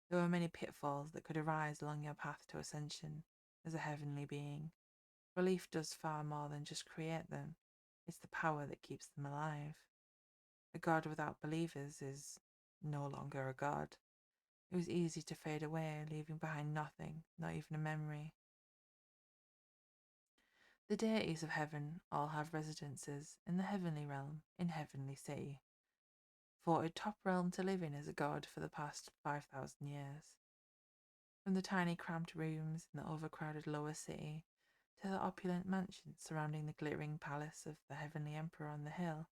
There were many pitfalls that could arise along your path to ascension as a heavenly being. Belief does far more than just create them. It's the power that keeps them alive. A god without believers is no longer a god. It was easy to fade away, leaving behind nothing, not even a memory. The deities of heaven all have residences in the heavenly realm, in Heavenly City, voted top realm to live in as a god for the past 5,000 years. From the tiny cramped rooms in the overcrowded lower city to the opulent mansions surrounding the glittering palace of the heavenly emperor on the hill,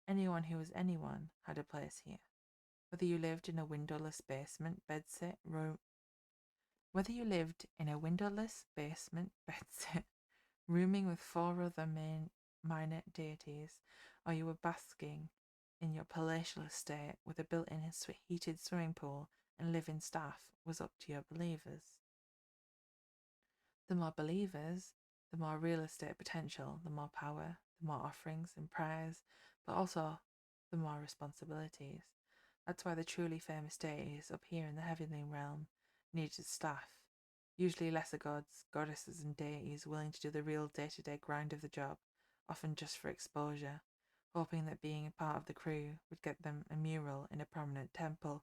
anyone who was anyone had a place here. Whether you lived in a windowless basement bedsit room, whether you lived in a windowless basement bedsit rooming with four other minor deities, or you were basking in your palatial estate with a built-in heated swimming pool and living staff, was up to your believers. The more believers, the more real estate potential, the more power, the more offerings and prayers, but also the more responsibilities. That's why the truly famous deities up here in the heavenly realm needed staff, usually lesser gods, goddesses, and deities willing to do the real day-to-day grind of the job, often just for exposure, hoping that being a part of the crew would get them a mural in a prominent temple.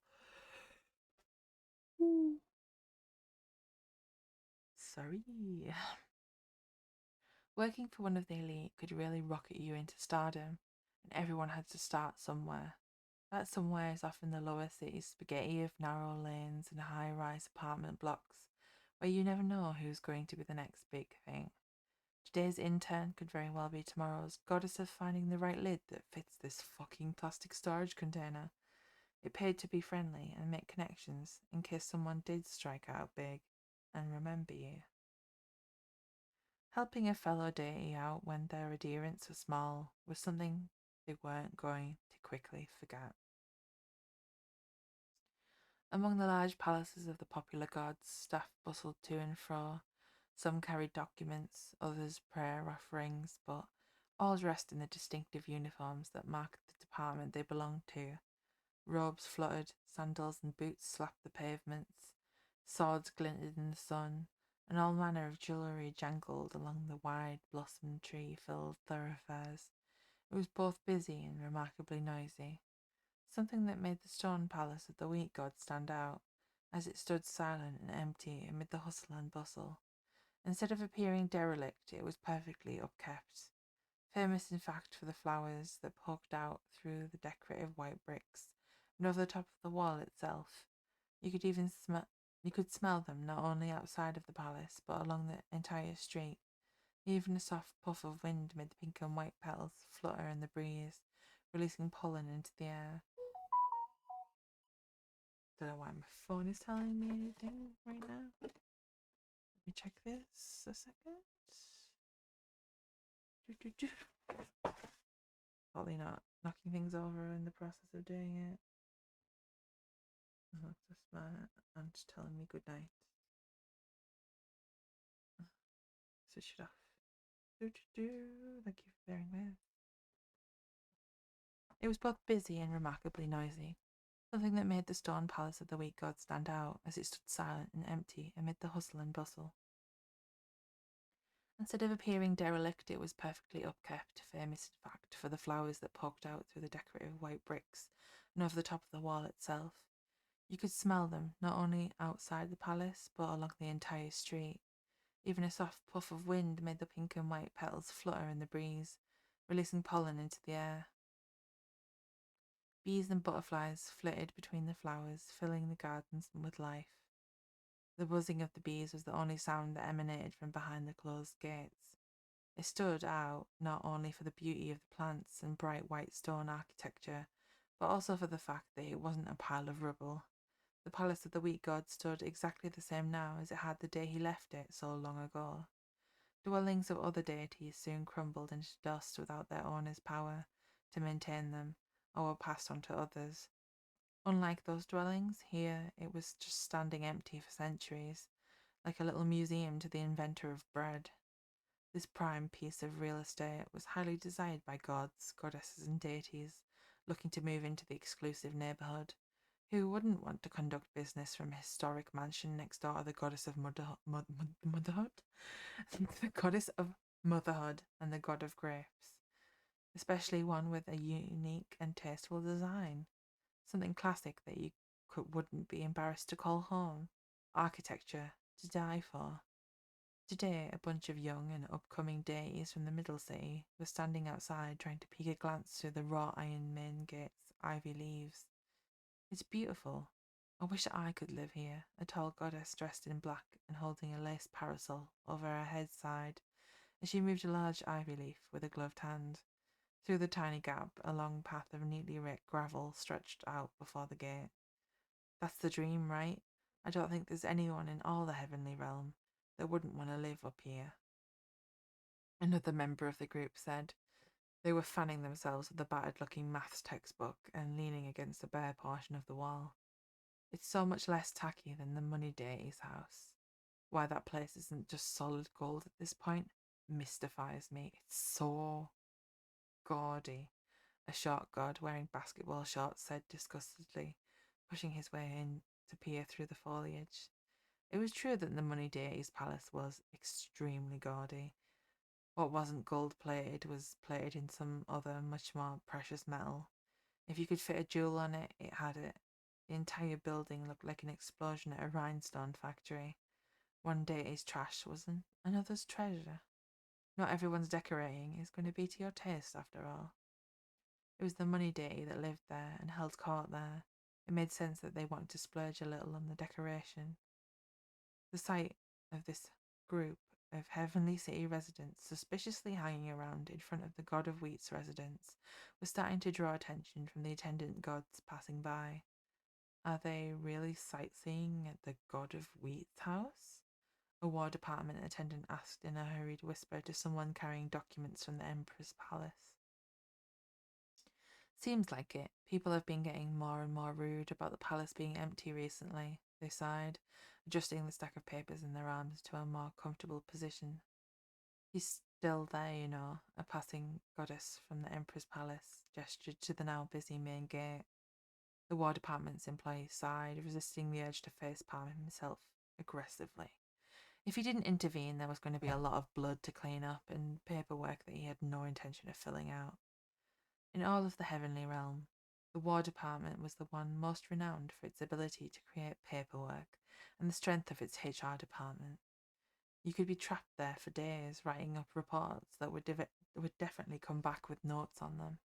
Sorry. Working for one of the elite could really rocket you into stardom, and everyone had to start somewhere. That somewhere is often the lower city spaghetti of narrow lanes and high-rise apartment blocks, where you never know who's going to be the next big thing. Today's intern could very well be tomorrow's goddess of finding the right lid that fits this fucking plastic storage container. It paid to be friendly and make connections in case someone did strike out big and remember you. Helping a fellow deity out when their adherents were small was something they weren't going to quickly forget. Among the large palaces of the popular gods, staff bustled to and fro. Some carried documents, others prayer offerings, but all dressed in the distinctive uniforms that marked the department they belonged to. Robes fluttered, sandals and boots slapped the pavements, swords glinted in the sun, and all manner of jewellery jangled along the wide, blossom tree filled thoroughfares. It was both busy and remarkably noisy, something that made the stone palace of the wheat god stand out, as it stood silent and empty amid the hustle and bustle. Instead of appearing derelict, it was perfectly upkept, famous in fact for the flowers that poked out through the decorative white bricks and over the top of the wall itself. You could even smell them not only outside of the palace but along the entire street. Even a soft puff of wind made the pink and white petals flutter in the breeze, releasing pollen into the air. Don't know why my phone is telling me anything right now. Let me check this a second. Probably not knocking things over in the process of doing it. Oh, it's just my aunt telling me good night. Switch it off. Thank you for bearing with. It was both busy and remarkably noisy, something that made the stone palace of the wheat god stand out as it stood silent and empty amid the hustle and bustle. Instead of appearing derelict, it was perfectly upkept, famous in fact for the flowers that poked out through the decorative white bricks and over the top of the wall itself. You could smell them not only outside the palace but along the entire street. Even a soft puff of wind made the pink and white petals flutter in the breeze, releasing pollen into the air. Bees and butterflies flitted between the flowers, filling the gardens with life. The buzzing of the bees was the only sound that emanated from behind the closed gates. It stood out not only for the beauty of the plants and bright white stone architecture, but also for the fact that it wasn't a pile of rubble. The palace of the wheat god stood exactly the same now as it had the day he left it so long ago. Dwellings of other deities soon crumbled into dust without their owner's power to maintain them, or were passed on to others. Unlike those dwellings, here it was just standing empty for centuries, like a little museum to the inventor of bread. This prime piece of real estate was highly desired by gods, goddesses, and deities looking to move into the exclusive neighbourhood. Who wouldn't want to conduct business from a historic mansion next door to the goddess of motherhood? The goddess of motherhood and the god of grapes, especially one with a unique and tasteful design, something classic that you wouldn't be embarrassed to call home. Architecture to die for. Today, a bunch of young and upcoming deities from the middle city were standing outside trying to peek a glance through the wrought iron main gate's ivy leaves. It's beautiful. I wish I could live here, a tall goddess dressed in black and holding a lace parasol over her head's side as she moved a large ivy leaf with a gloved hand. Through the tiny gap, a long path of neatly raked gravel stretched out before the gate. That's the dream, right? I don't think there's anyone in all the heavenly realm that wouldn't want to live up here. Another member of the group said. They were fanning themselves with a battered-looking maths textbook and leaning against a bare portion of the wall. It's so much less tacky than the money deity's house. Why that place isn't just solid gold at this point mystifies me. It's so gaudy. A short god wearing basketball shorts said disgustedly, pushing his way in to peer through the foliage. It was true that the money deity's palace was extremely gaudy. What wasn't gold plated was plated in some other much more precious metal. If you could fit a jewel on it, it had it. The entire building looked like an explosion at a rhinestone factory. One deity's trash was another's treasure. Not everyone's decorating is going to be to your taste, after all. It was the money deity that lived there and held court there. It made sense that they wanted to splurge a little on the decoration. The sight of this group of Heavenly City residents suspiciously hanging around in front of the God of Wheat's residence was starting to draw attention from the attendant gods passing by. Are they really sightseeing at the God of Wheat's house? A War Department attendant asked in a hurried whisper to someone carrying documents from the Emperor's palace. Seems like it. People have been getting more and more rude about the palace being empty recently, they sighed, adjusting the stack of papers in their arms to a more comfortable position. He's still there, you know, a passing goddess from the Emperor's palace gestured to the now busy main gate. The War Department's employee sighed, resisting the urge to facepalm himself aggressively. If he didn't intervene, there was going to be a lot of blood to clean up and paperwork that he had no intention of filling out. In all of the heavenly realm, the War Department was the one most renowned for its ability to create paperwork and the strength of its HR department. You could be trapped there for days writing up reports that would definitely come back with notes on them.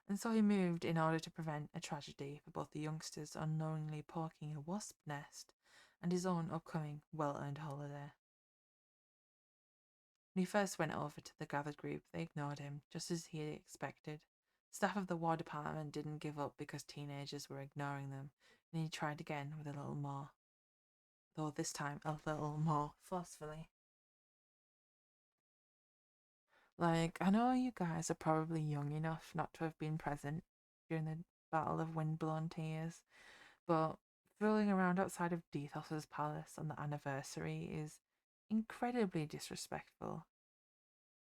And so he moved in order to prevent a tragedy for both the youngsters unknowingly poking a wasp nest and his own upcoming well-earned holiday. When he first went over to the gathered group, they ignored him, just as he had expected. Staff of the War Department didn't give up because teenagers were ignoring them, and he tried again with a little more, though this time a little more forcefully. Like, I know you guys are probably young enough not to have been present during the Battle of Windblown Tears, but fooling around outside of Dethos's palace on the anniversary is incredibly disrespectful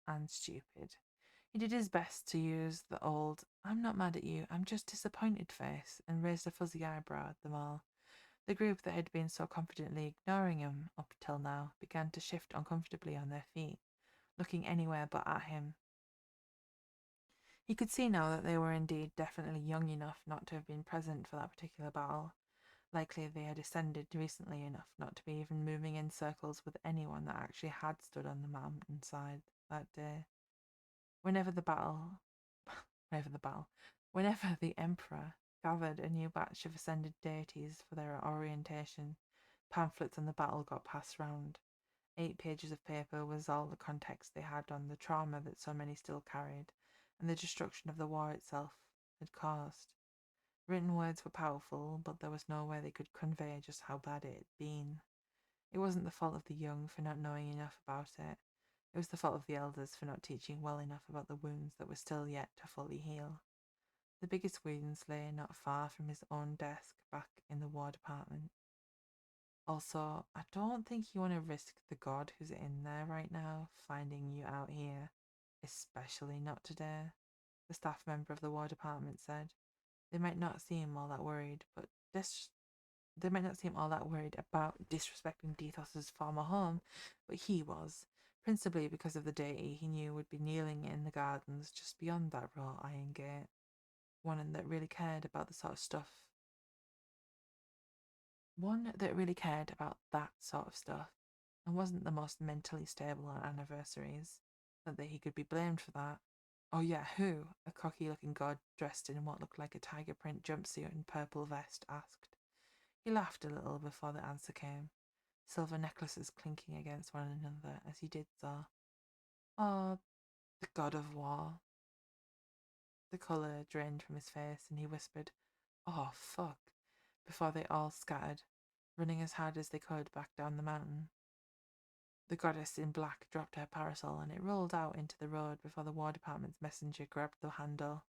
and stupid. He did his best to use the old, I'm not mad at you, I'm just disappointed face, and raised a fuzzy eyebrow at them all. The group that had been so confidently ignoring him up till now began to shift uncomfortably on their feet, looking anywhere but at him. He could see now that they were indeed definitely young enough not to have been present for that particular battle. Likely they had ascended recently enough not to be even moving in circles with anyone that actually had stood on the mountainside that day. Whenever the battle, whenever the battle, whenever the Emperor gathered a new batch of ascended deities for their orientation, pamphlets on the battle got passed round. 8 pages of paper was all the context they had on the trauma that so many still carried, and the destruction of the war itself had caused. Written words were powerful, but there was no way they could convey just how bad it had been. It wasn't the fault of the young for not knowing enough about it. It was the fault of the elders for not teaching well enough about the wounds that were still yet to fully heal. The biggest wounds lay not far from his own desk back in the War Department. Also, I don't think you want to risk the god who's in there right now finding you out here, especially not today, the staff member of the War Department said. They might not seem all that worried, but they might not seem all that worried about disrespecting Dethos's former home, but he was, principally because of the deity he knew would be kneeling in the gardens just beyond that wrought iron gate, one that really cared about the sort of stuff. One that really cared about that sort of stuff, and wasn't the most mentally stable on anniversaries. Not that he could be blamed for that. Oh yeah, who? A cocky-looking god dressed in what looked like a tiger print jumpsuit and purple vest asked. He laughed a little before the answer came, silver necklaces clinking against one another as he did so. Oh, the god of war. The colour drained from his face, and he whispered, "Oh, fuck," before they all scattered, running as hard as they could back down the mountain. The goddess in black dropped her parasol, and it rolled out into the road before the War Department's messenger grabbed the handle.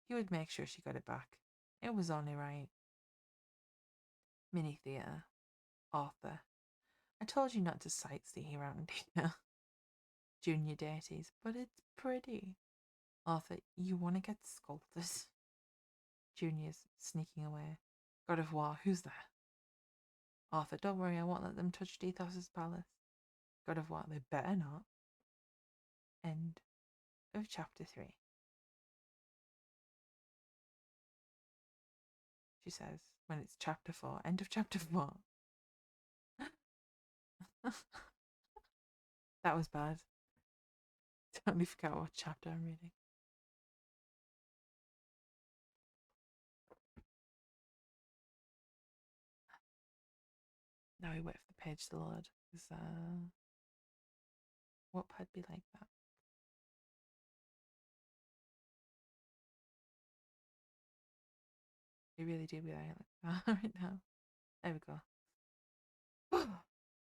He would make sure she got it back. It was only right. Mini theatre. Arthur. I told you not to sightsee around here. Junior deities, but it's pretty. Arthur, you want to get scolded? Junior's sneaking away. God of War, who's there? Arthur, don't worry, I won't let them touch Dethos's palace. God of War, they better not. End of chapter 3. She says, when it's chapter 4. End of chapter 4. That was bad. Totally forgot what chapter I'm reading. Now we wait for the page to load. What would be like that? We really do be like that right now. There we go.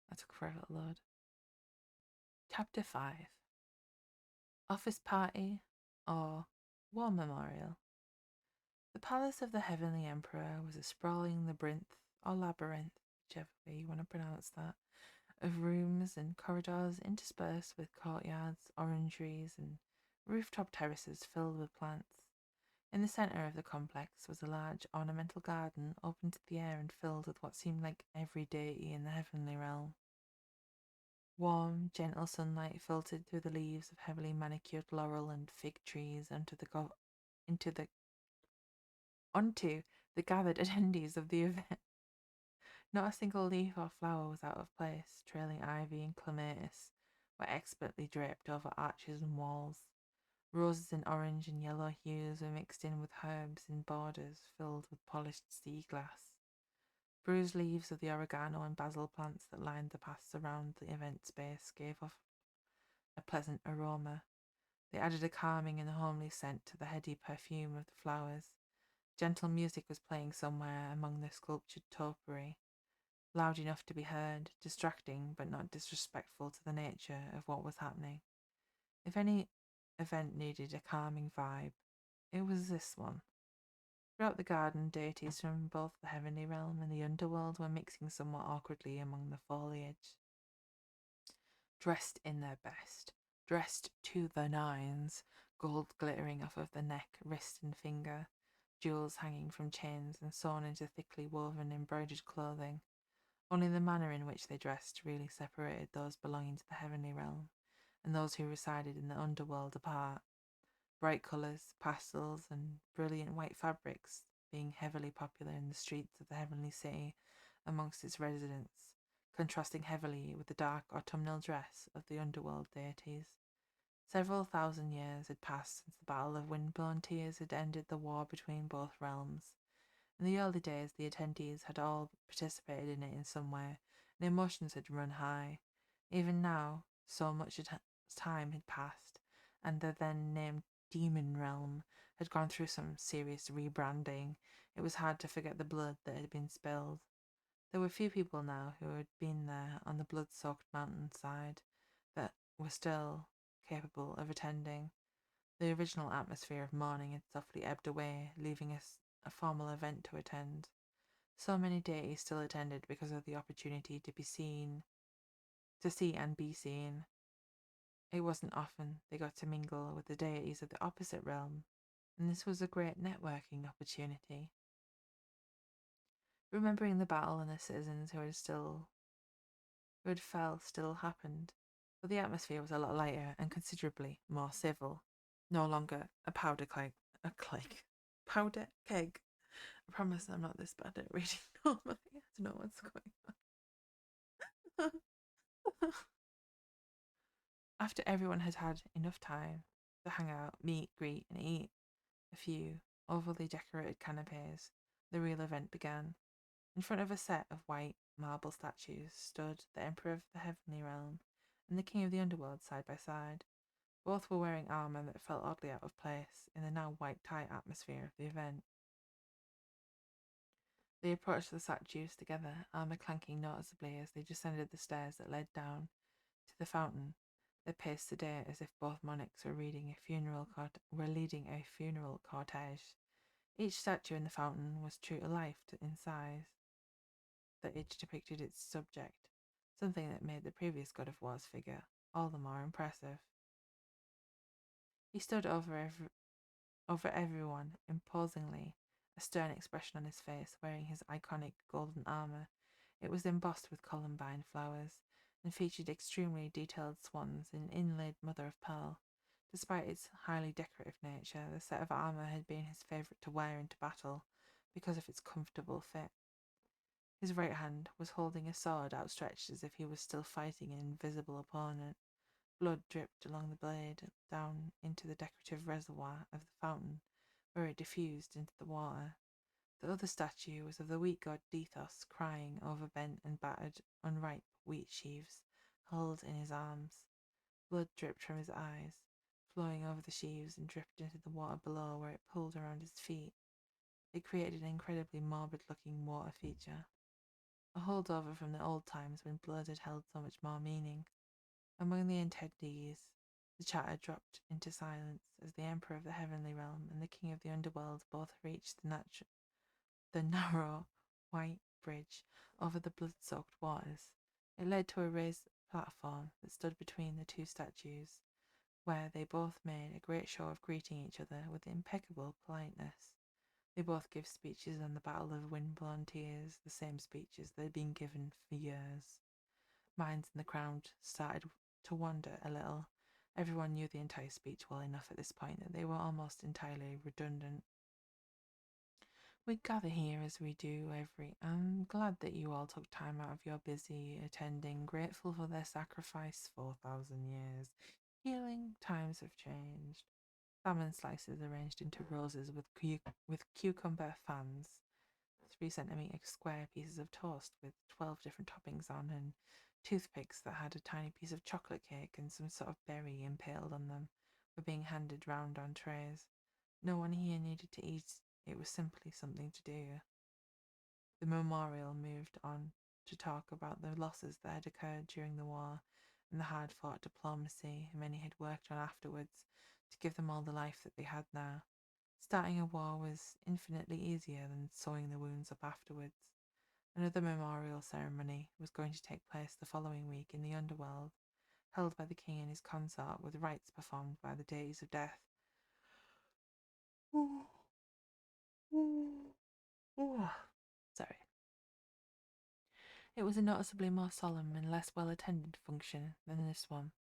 That took forever to load. Chapter 5. Office party or war memorial. The palace of the Heavenly Emperor was a sprawling labyrinth, or labyrinth, whichever way you want to pronounce that, of rooms and corridors interspersed with courtyards, orangeries, and rooftop terraces filled with plants. In the centre of the complex was a large ornamental garden open to the air and filled with what seemed like every deity in the heavenly realm. Warm, gentle sunlight filtered through the leaves of heavily manicured laurel and fig trees into the onto the gathered attendees of the event. Not a single leaf or flower was out of place. Trailing ivy and clematis were expertly draped over arches and walls. Roses in orange and yellow hues were mixed in with herbs in borders filled with polished sea glass. Bruised leaves of the oregano and basil plants that lined the paths around the event space gave off a pleasant aroma. They added a calming and homely scent to the heady perfume of the flowers. Gentle music was playing somewhere among the sculptured topiary, loud enough to be heard, distracting but not disrespectful to the nature of what was happening. If any event needed a calming vibe, it was this one. Throughout the garden, deities from both the heavenly realm and the underworld were mixing somewhat awkwardly among the foliage. Dressed in their best, dressed to the nines, gold glittering off of the neck, wrist, and finger, jewels hanging from chains and sewn into thickly woven embroidered clothing. Only the manner in which they dressed really separated those belonging to the heavenly realm and those who resided in the underworld apart. Bright colours, pastels, and brilliant white fabrics being heavily popular in the streets of the heavenly city amongst its residents, contrasting heavily with the dark autumnal dress of the underworld deities. Several thousand years had passed since the Battle of Windblown Tears had ended the war between both realms. In the early days, the attendees had all participated in it in some way, and emotions had run high. Even now, so much time had passed, and the then named Demon Realm had gone through some serious rebranding. It was hard to forget the blood that had been spilled. There were few people now who had been there on the blood-soaked mountainside that were still capable of attending. The original atmosphere of mourning had softly ebbed away, leaving us a formal event to attend. So many deities still attended because of the opportunity to see and be seen. It wasn't often they got to mingle with the deities of the opposite realm, and this was a great networking opportunity. Remembering the battle and the citizens who had fell still happened, but the atmosphere was a lot lighter and considerably more civil. No longer powder keg. I promise I'm not this bad at reading normally. I don't know what's going on. After everyone had had enough time to hang out, meet, greet, and eat a few overly decorated canapes, the real event began. In front of a set of white marble statues stood the Emperor of the Heavenly Realm and the King of the Underworld side by side. Both were wearing armour that felt oddly out of place in the now white-tight atmosphere of the event. They approached the statues together, armour clanking noticeably as they descended the stairs that led down to the fountain. They paced sedate as if both monarchs were leading a funeral cortege. Each statue in the fountain was true to life in size, that each depicted its subject, something that made the previous God of War's figure all the more impressive. He stood over everyone, imposingly, a stern expression on his face, wearing his iconic golden armour. It was embossed with columbine flowers, and featured extremely detailed swans in inlaid mother of pearl. Despite its highly decorative nature, the set of armour had been his favourite to wear into battle because of its comfortable fit. His right hand was holding a sword outstretched as if he was still fighting an invisible opponent. Blood dripped along the blade down into the decorative reservoir of the fountain, where it diffused into the water. The other statue was of the wheat god Dethos, crying over bent and battered, unripe wheat sheaves held in his arms. Blood dripped from his eyes, flowing over the sheaves and dripped into the water below where it pooled around his feet. It created an incredibly morbid-looking water feature, a holdover from the old times when blood had held so much more meaning. Among the attendees The chatter dropped into silence as the Emperor of the Heavenly Realm and the King of the Underworld both reached the narrow, white bridge over the blood-soaked waters. It led to a raised platform that stood between the two statues, where they both made a great show of greeting each other with impeccable politeness. They both give speeches on the Battle of Windblown Tears, the same speeches they'd been given for years. Minds in the crowd started to wander a little. Everyone knew the entire speech well enough at this point that they were almost entirely redundant. We gather here as we do every. I'm glad that you all took time out of your busy attending, grateful for their sacrifice 4,000 years. Healing times have changed. Salmon slices arranged into roses with cucumber fans, 3 centimeter square pieces of toast with 12 different toppings on, and toothpicks that had a tiny piece of chocolate cake and some sort of berry impaled on them were being handed round on trays. No one here needed to eat, it was simply something to do. The memorial moved on to talk about the losses that had occurred during the war and the hard fought diplomacy many had worked on afterwards to give them all the life that they had now. Starting a war was infinitely easier than sewing the wounds up afterwards. Another memorial ceremony was going to take place the following week in the underworld, held by the king and his consort, with rites performed by the deities of death. Sorry. It was a noticeably more solemn and less well attended function than this one.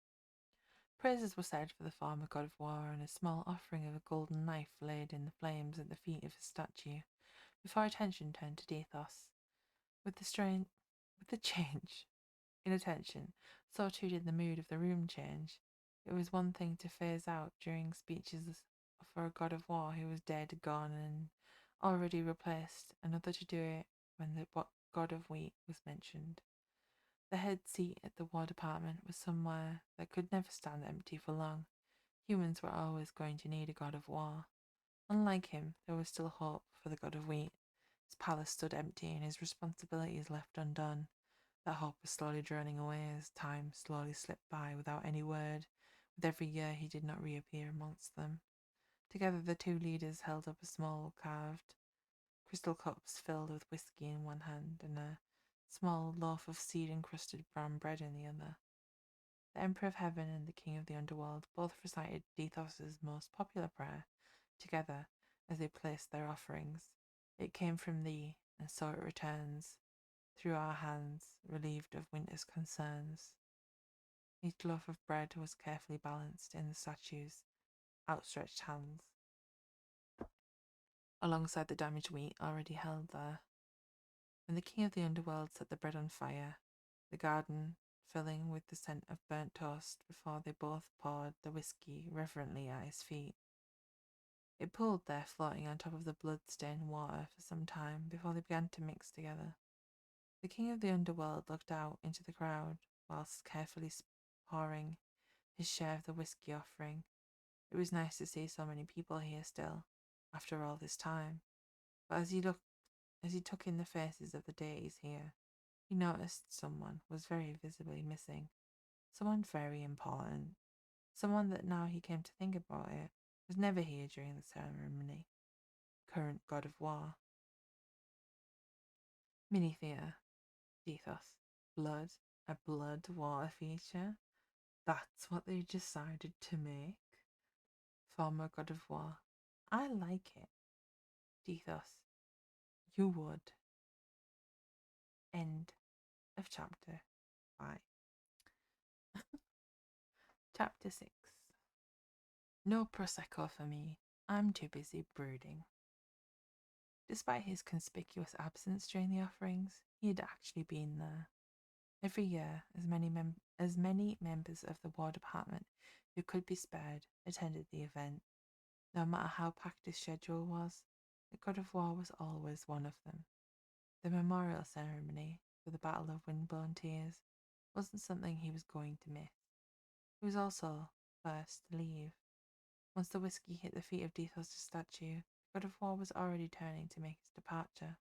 Praises were said for the former god of war, and a small offering of a golden knife laid in the flames at the feet of his statue, before attention turned to Dethos. With the change in attention, so too did the mood of the room change. It was one thing to phase out during speeches for a god of war who was dead, gone, and already replaced, another to do it when the god of wheat was mentioned. The head seat at the War Department was somewhere that could never stand empty for long. Humans were always going to need a god of war. Unlike him, there was still hope for the god of wheat. His palace stood empty and his responsibilities left undone. That hope was slowly droning away as time slowly slipped by without any word. With every year he did not reappear amongst them. Together the two leaders held up a small carved crystal cups filled with whiskey in one hand and a small loaf of seed-encrusted brown bread in the other. The Emperor of Heaven and the King of the Underworld both recited Dethos's most popular prayer together as they placed their offerings. It came from thee, and so it returns, through our hands, relieved of winter's concerns. Each loaf of bread was carefully balanced in the statue's outstretched hands, alongside the damaged wheat already held there. When the King of the Underworld set the bread on fire, the garden filling with the scent of burnt toast before they both poured the whiskey reverently at his feet. It pooled there, floating on top of the blood-stained water for some time before they began to mix together. The King of the Underworld looked out into the crowd whilst carefully pouring his share of the whiskey offering. It was nice to see so many people here still, after all this time. But as he took in the faces of the deities here, he noticed someone was very visibly missing. Someone very important. Someone that, now he came to think about it, was never here during the ceremony. Current god of war. Mini theatre. Dethos. Blood. A blood water feature. That's what they decided to make. Former god of war. I like it. Dethos. You would. End of chapter 5. Chapter 6. No Prosecco for me. I'm too busy brooding. Despite his conspicuous absence during the offerings, he had actually been there. Every year, as many members of the War Department who could be spared attended the event. No matter how packed his schedule was, the God of War was always one of them. The memorial ceremony for the Battle of Windblown Tears wasn't something he was going to miss. He was also first to leave. Once the whiskey hit the feet of Dethos' statue, the God of War was already turning to make his departure.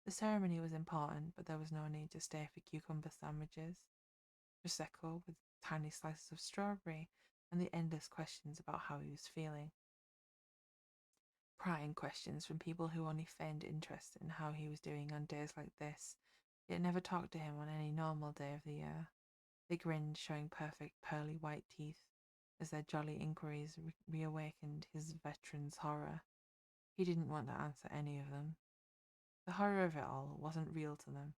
The ceremony was important, but there was no need to stay for cucumber sandwiches, prosecco with tiny slices of strawberry, and the endless questions about how he was feeling. Prying questions from people who only feigned interest in how he was doing on days like this, yet never talked to him on any normal day of the year. They grinned, showing perfect pearly white teeth, as their jolly inquiries reawakened his veteran's horror. He didn't want to answer any of them. The horror of it all wasn't real to them,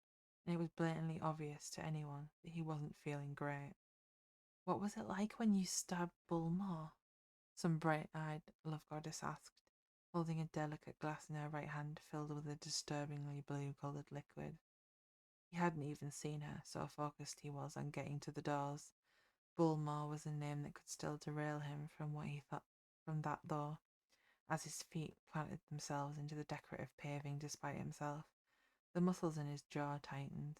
and it was blatantly obvious to anyone that he wasn't feeling great. What was it like when you stabbed Bulmar? Some bright-eyed love goddess asked, holding a delicate glass in her right hand filled with a disturbingly blue-coloured liquid. He hadn't even seen her, so focused he was on getting to the doors. Bulmar was a name that could still derail him from what he thought from that though, as his feet planted themselves into the decorative paving despite himself. The muscles in his jaw tightened.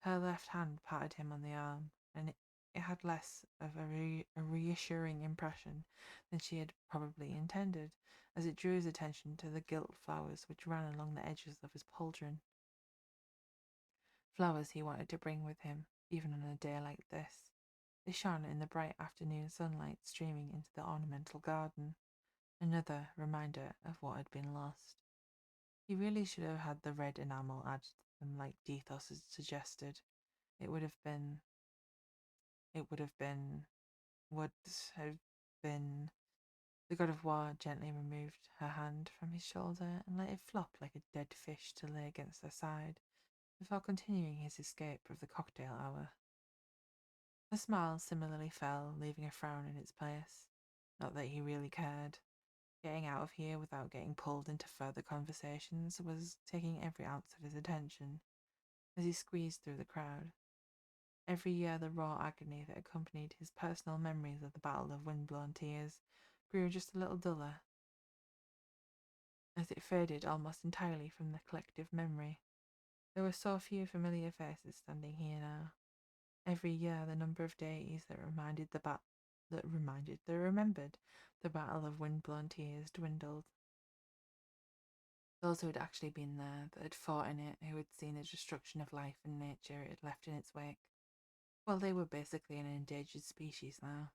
Her left hand patted him on the arm, and it had less of a reassuring impression than she had probably intended, as it drew his attention to the gilt flowers which ran along the edges of his pauldron. Flowers he wanted to bring with him, even on a day like this. They shone in the bright afternoon sunlight streaming into the ornamental garden, another reminder of what had been lost. He really should have had the red enamel added to them like Dethos had suggested. It would have been it would have been would have been The god of war gently removed her hand from his shoulder and let it flop like a dead fish to lay against her side, before continuing his escape of the cocktail hour. A smile similarly fell, leaving a frown in its place. Not that he really cared. Getting out of here without getting pulled into further conversations was taking every ounce of his attention as he squeezed through the crowd. Every year the raw agony that accompanied his personal memories of the Battle of Windblown Tears grew just a little duller as it faded almost entirely from the collective memory. There were so few familiar faces standing here now. Every year the number of deities that remembered the Battle of Windblown Tears dwindled. Those who had actually been there, that had fought in it, who had seen the destruction of life and nature it had left in its wake. Well, they were basically an endangered species now.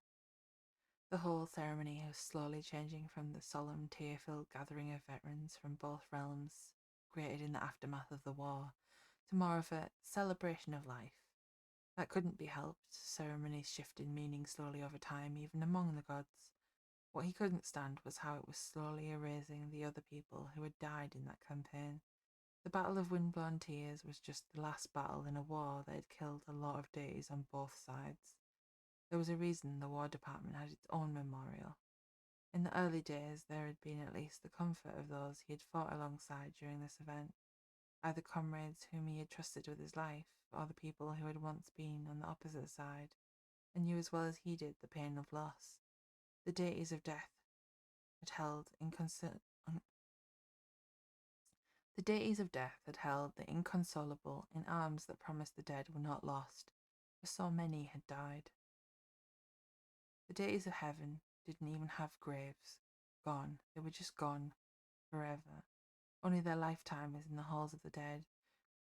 The whole ceremony was slowly changing from the solemn, tear-filled gathering of veterans from both realms, created in the aftermath of the war, to more of a celebration of life. That couldn't be helped. Ceremonies shifted meaning slowly over time, even among the gods. What he couldn't stand was how it was slowly erasing the other people who had died in that campaign. The Battle of Windblown Tears was just the last battle in a war that had killed a lot of deities on both sides. There was a reason the War Department had its own memorial. In the early days, there had been at least the comfort of those he had fought alongside during this event, either comrades whom he had trusted with his life, or the people who had once been on the opposite side, and knew as well as he did the pain of loss. The deities of death had held the deities of death had held the inconsolable in arms that promised the dead were not lost, for so many had died. The deities of heaven didn't even have graves. Gone. They were just gone. Forever. Only their lifetimers in the halls of the dead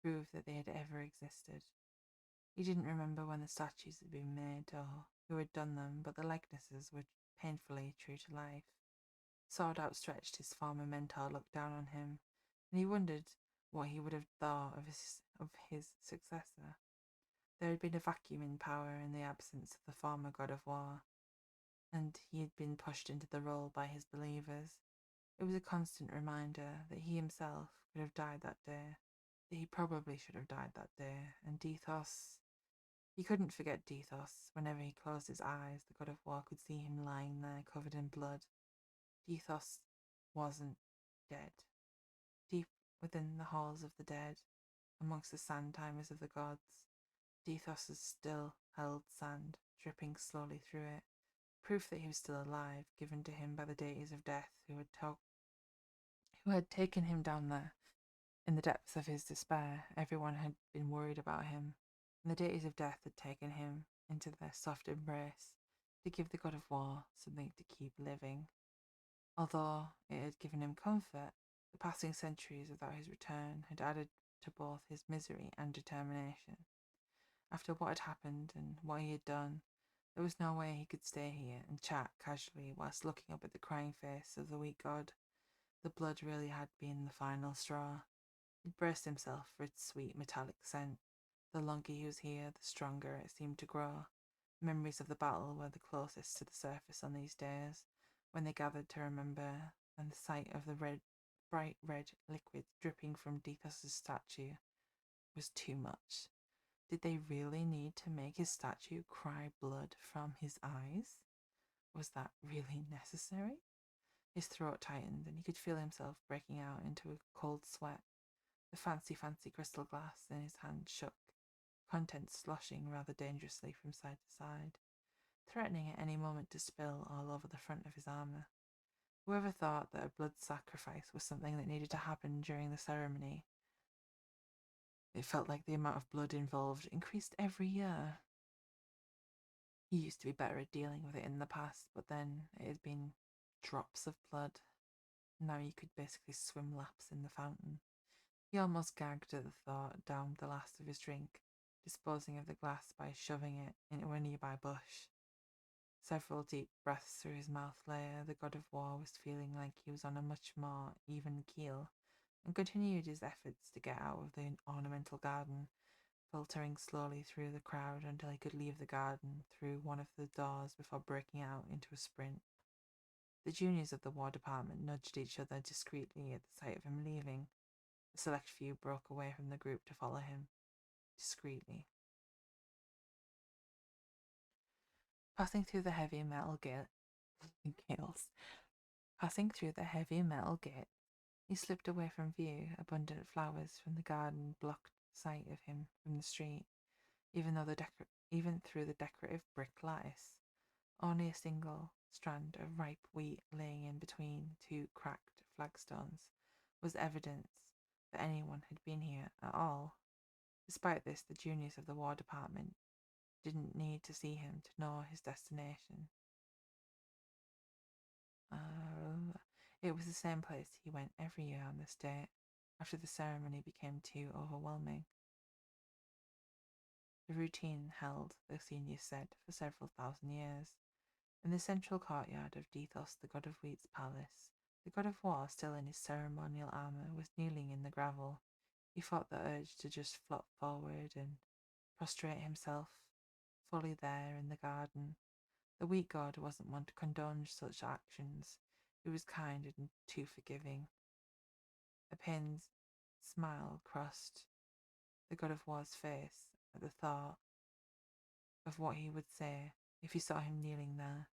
proved that they had ever existed. He didn't remember when the statues had been made or who had done them, but the likenesses were painfully true to life. Sword outstretched, his former mentor looked down on him, and he wondered what he would have thought of his successor. There had been a vacuum in power in the absence of the former god of war, and he had been pushed into the role by his believers. It was a constant reminder that he himself could have died that day, that he probably should have died that day, and Dethos. He couldn't forget Dethos. Whenever he closed his eyes, the god of war could see him lying there covered in blood. Dethos wasn't dead. Deep within the halls of the dead, amongst the sand timers of the gods, Dethos still held sand, dripping slowly through it, proof that he was still alive, given to him by the deities of death who had taken him down there. In the depths of his despair, everyone had been worried about him, and the deities of death had taken him into their soft embrace to give the god of war something to keep living. Although it had given him comfort, the passing centuries without his return had added to both his misery and determination. After what had happened and what he had done, There was no way he could stay here and chat casually whilst looking up at the crying face of the weak god. The blood really had been the final straw. He'd braced himself for its sweet metallic scent. The longer he was here, the stronger it seemed to grow. Memories of the battle were the closest to the surface on these days, when they gathered to remember, and the sight of the bright red liquid dripping from Dethos's statue was too much. Did they really need to make his statue cry blood from his eyes? Was that really necessary? His throat tightened, and he could feel himself breaking out into a cold sweat. The fancy crystal glass in his hand shook, contents sloshing rather dangerously from side to side, threatening at any moment to spill all over the front of his armour. Whoever thought that a blood sacrifice was something that needed to happen during the ceremony? It felt like the amount of blood involved increased every year. He used to be better at dealing with it in the past, but then it had been drops of blood. Now you could basically swim laps in the fountain. He almost gagged at the thought, downed the last of his drink, disposing of the glass by shoving it into a nearby bush. Several deep breaths through his mouth later, the god of war was feeling like he was on a much more even keel, and continued his efforts to get out of the ornamental garden, filtering slowly through the crowd until he could leave the garden through one of the doors before breaking out into a sprint. The juniors of the war department nudged each other discreetly at the sight of him leaving. A select few broke away from the group to follow him, discreetly. Passing through the heavy metal gales. Passing through the heavy metal gate, he slipped away from view. Abundant flowers from the garden blocked sight of him from the street, even through the decorative brick lattice. Only a single strand of ripe wheat laying in between two cracked flagstones was evidence that anyone had been here at all. Despite this, the juniors of the war department didn't need to see him to know his destination. It was the same place he went every year on this date, after the ceremony became too overwhelming. The routine held, the seniors said, for several thousand years. In the central courtyard of Dethos, the god of wheat's palace, the god of war, still in his ceremonial armour, was kneeling in the gravel. He fought the urge to just flop forward and prostrate himself, fully there in the garden. The wheat god wasn't one to condone such actions. He was kind and too forgiving. A pained smile crossed the god of war's face at the thought of what he would say if he saw him kneeling there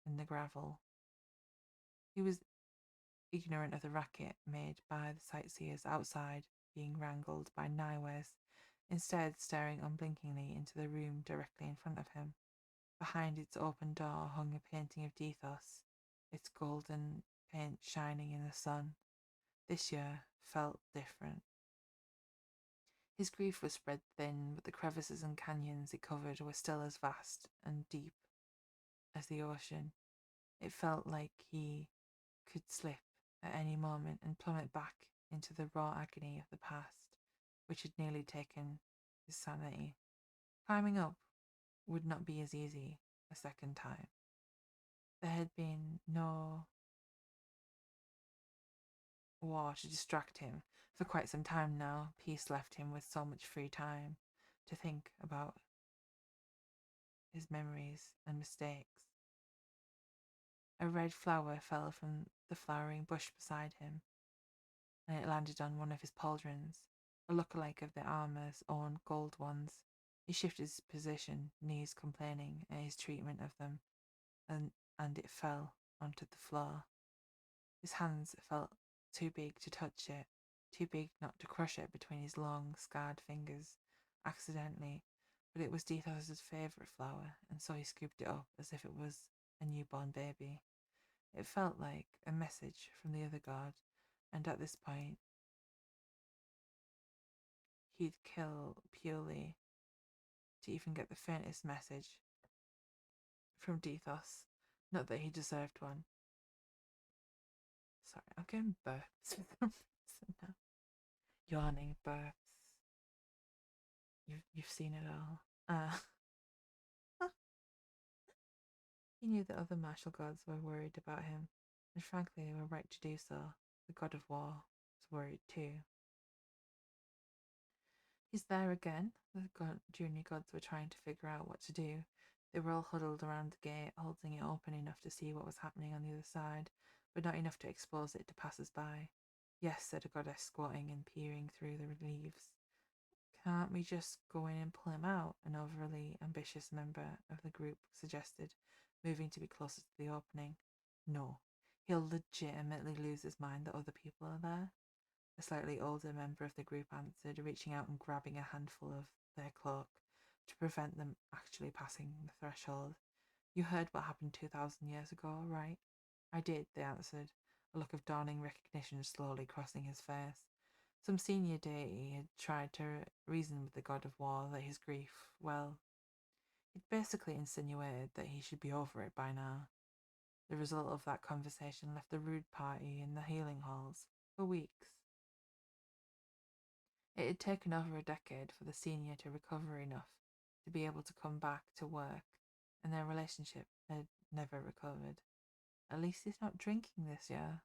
in the gravel. He was ignorant of the racket made by the sightseers outside being wrangled by Niwes, instead staring unblinkingly into the room directly in front of him. Behind its open door hung a painting of Dethos, its golden paint shining in the sun. This year felt different. His grief was spread thin, but the crevices and canyons it covered were still as vast and deep as the ocean. It felt like he could slip at any moment and plummet back into the raw agony of the past, which had nearly taken his sanity. Climbing up would not be as easy a second time. There had been no war to distract him for quite some time now. Peace left him with so much free time to think about his memories and mistakes. A red flower fell from the flowering bush beside him, and it landed on one of his pauldrons, a lookalike of the armour's own gold ones. He shifted his position, knees complaining at his treatment of them, and it fell onto the floor. His hands felt too big to touch it, too big not to crush it between his long, scarred fingers, accidentally, but it was Dethos's favourite flower, and so he scooped it up as if it was a newborn baby. It felt like a message from the other god, and at this point, he'd kill purely to even get the faintest message from Dethos. Not that he deserved one. Sorry, I'm getting burps for some reason now. Yawning burps. You've seen it all. He knew that other martial gods were worried about him, and frankly, they were right to do so. The god of war was worried too. He's there again. The junior gods were trying to figure out what to do. They were all huddled around the gate, holding it open enough to see what was happening on the other side, but not enough to expose it to passers-by. Yes, said a goddess, squatting and peering through the leaves. Can't we just go in and pull him out? An overly ambitious member of the group suggested, moving to be closer to the opening. No, he'll legitimately lose his mind that other people are there. A slightly older member of the group answered, reaching out and grabbing a handful of their cloak to prevent them actually passing the threshold. You heard what happened 2,000 years ago, right? I did, they answered, a look of dawning recognition slowly crossing his face. Some senior deity had tried to reason with the god of war that his grief, well, it basically insinuated that he should be over it by now. The result of that conversation left the rude party in the healing halls for weeks. It had taken over a decade for the senior to recover enough to be able to come back to work, and their relationship had never recovered. At least he's not drinking this year.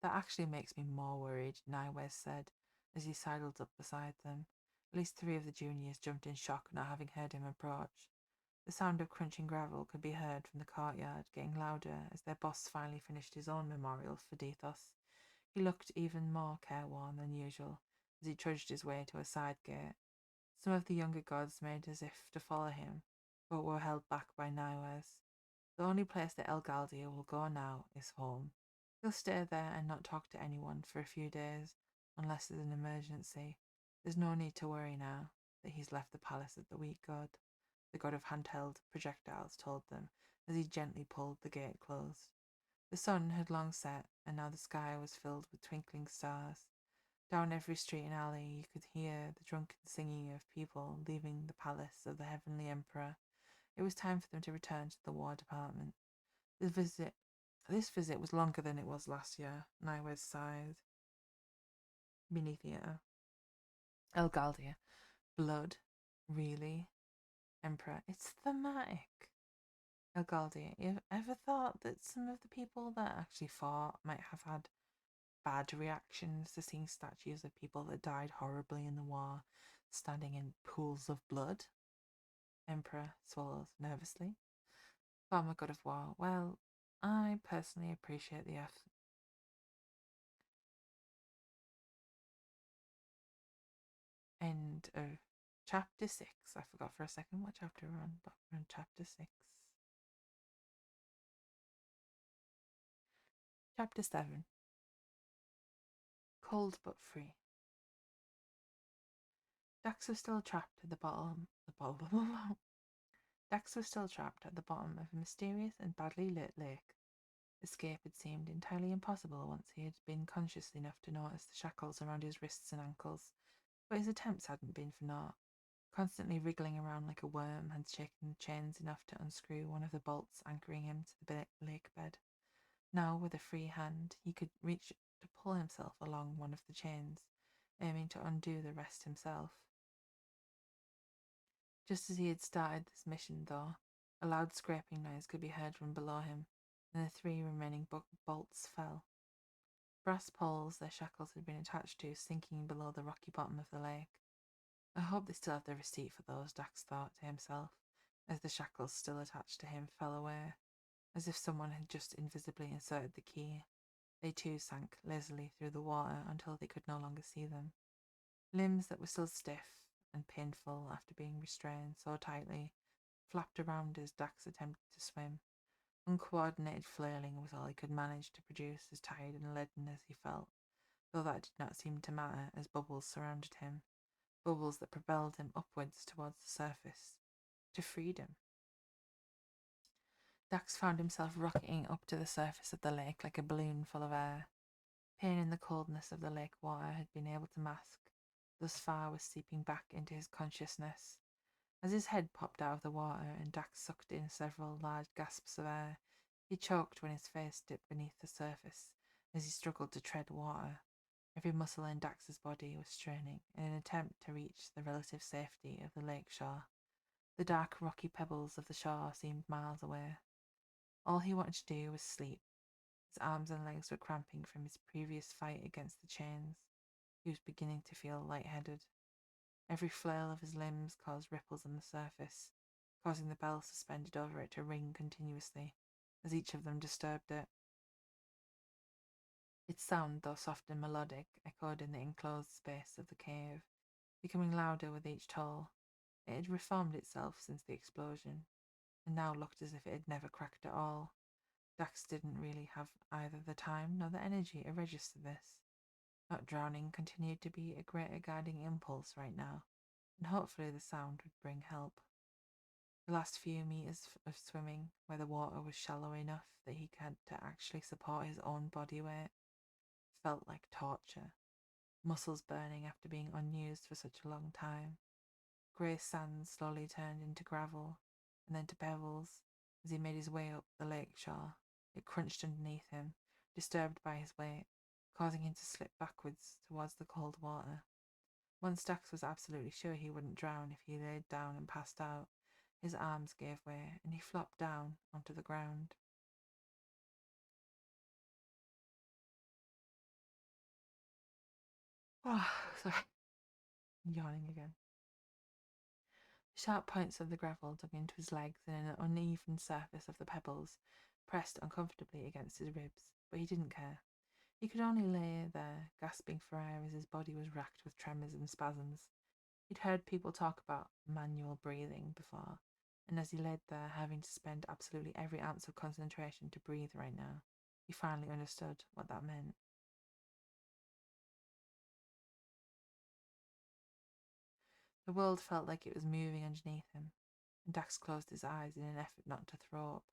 That actually makes me more worried, Naiwes said, as he sidled up beside them. At least 3 of the juniors jumped in shock, not having heard him approach. The sound of crunching gravel could be heard from the courtyard, getting louder as their boss finally finished his own memorial for Dethos. He looked even more careworn than usual as he trudged his way to a side gate. Some of the younger gods made as if to follow him, but were held back by Naiwes. The only place that Elgaldia will go now is home. He'll stay there and not talk to anyone for a few days, unless there's an emergency. There's no need to worry now that he's left the palace of the weak god. The god of handheld projectiles told them as he gently pulled the gate closed. The sun had long set, and now the sky was filled with twinkling stars. Down every street and alley you could hear the drunken singing of people leaving the palace of the heavenly emperor. It was time for them to return to the war department. This visit was longer than it was last year, Naiwes sighed. Mini theatre. Elgaldia. Blood? Really? Emperor. It's thematic. Elgaldia. You ever thought that some of the people that actually fought might have had bad reactions to seeing statues of people that died horribly in the war standing in pools of blood? Emperor swallows nervously. Farmer God of War. Well, I personally appreciate the effort. End of chapter 6. I forgot for a second what chapter we're on, but we're on chapter 6. Chapter 7. Cold but free. Dax was still trapped at the bottom. Dax was still trapped at the bottom of a mysterious and badly lit lake. Escape had seemed entirely impossible once he had been conscious enough to notice the shackles around his wrists and ankles, but his attempts hadn't been for naught. Constantly wriggling around like a worm had shaken the chains enough to unscrew one of the bolts anchoring him to the lake bed. Now, with a free hand, he could reach to pull himself along one of the chains, aiming to undo the rest himself. Just as he had started this mission, though, a loud scraping noise could be heard from below him, and the 3 remaining bolts fell. Brass poles their shackles had been attached to sinking below the rocky bottom of the lake. I hope they still have the receipt for those, Dax thought to himself, as the shackles still attached to him fell away, as if someone had just invisibly inserted the key. They too sank lazily through the water until they could no longer see them. Limbs that were still stiff and painful after being restrained so tightly flapped around as Dax attempted to swim. Uncoordinated flailing was all he could manage to produce, as tired and leaden as he felt, though that did not seem to matter as bubbles surrounded him, bubbles that propelled him upwards towards the surface, to freedom. Dax found himself rocketing up to the surface of the lake like a balloon full of air. Pain in the coldness of the lake water had been able to mask. Thus far was seeping back into his consciousness. As his head popped out of the water and Dax sucked in several large gasps of air, he choked when his face dipped beneath the surface as he struggled to tread water. Every muscle in Dax's body was straining in an attempt to reach the relative safety of the lake shore. The dark rocky pebbles of the shore seemed miles away. All he wanted to do was sleep. His arms and legs were cramping from his previous fight against the chains. He was beginning to feel lightheaded. Every flail of his limbs caused ripples on the surface, causing the bell suspended over it to ring continuously, as each of them disturbed it. Its sound, though soft and melodic, echoed in the enclosed space of the cave, becoming louder with each toll. It had reformed itself since the explosion, and now looked as if it had never cracked at all. Dax didn't really have either the time nor the energy to register this. Not drowning continued to be a greater guiding impulse right now, and hopefully the sound would bring help. The last few meters of swimming, where the water was shallow enough that he had to actually support his own body weight, felt like torture, muscles burning after being unused for such a long time. Grey sand slowly turned into gravel, and then to pebbles, as he made his way up the lake shore. It crunched underneath him, disturbed by his weight, causing him to slip backwards towards the cold water. Once Dax was absolutely sure he wouldn't drown if he laid down and passed out, his arms gave way, and he flopped down onto the ground. Oh, sorry, yawning again. The sharp points of the gravel dug into his legs, and an uneven surface of the pebbles pressed uncomfortably against his ribs, but he didn't care. He could only lay there, gasping for air as his body was racked with tremors and spasms. He'd heard people talk about manual breathing before, and as he laid there, having to spend absolutely every ounce of concentration to breathe right now, he finally understood what that meant. The world felt like it was moving underneath him, and Dax closed his eyes in an effort not to throw up.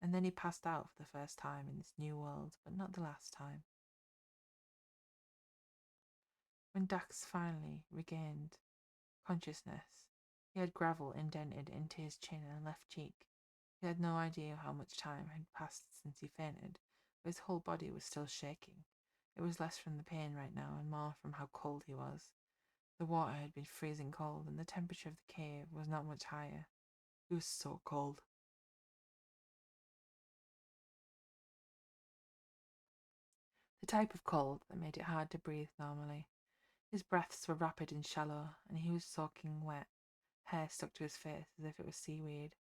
And then he passed out for the first time in this new world, but not the last time. When Dax finally regained consciousness, he had gravel indented into his chin and left cheek. He had no idea how much time had passed since he fainted, but his whole body was still shaking. It was less from the pain right now and more from how cold he was. The water had been freezing cold, and the temperature of the cave was not much higher. It was so cold. The type of cold that made it hard to breathe normally. His breaths were rapid and shallow, and he was soaking wet. Hair stuck to his face as if it was seaweed.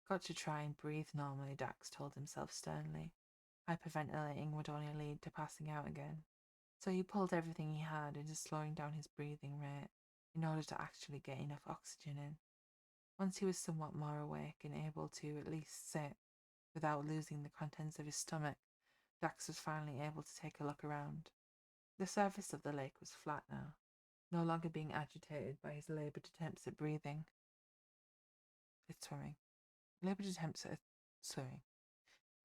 Got to try and breathe normally, Dax told himself sternly. Hyperventilating would only lead to passing out again. So he pulled everything he had into slowing down his breathing rate in order to actually get enough oxygen in. Once he was somewhat more awake and able to at least sit without losing the contents of his stomach, Dax was finally able to take a look around. The surface of the lake was flat now, no longer being agitated by his laboured attempts at breathing. It's swimming. Laboured attempts at swimming.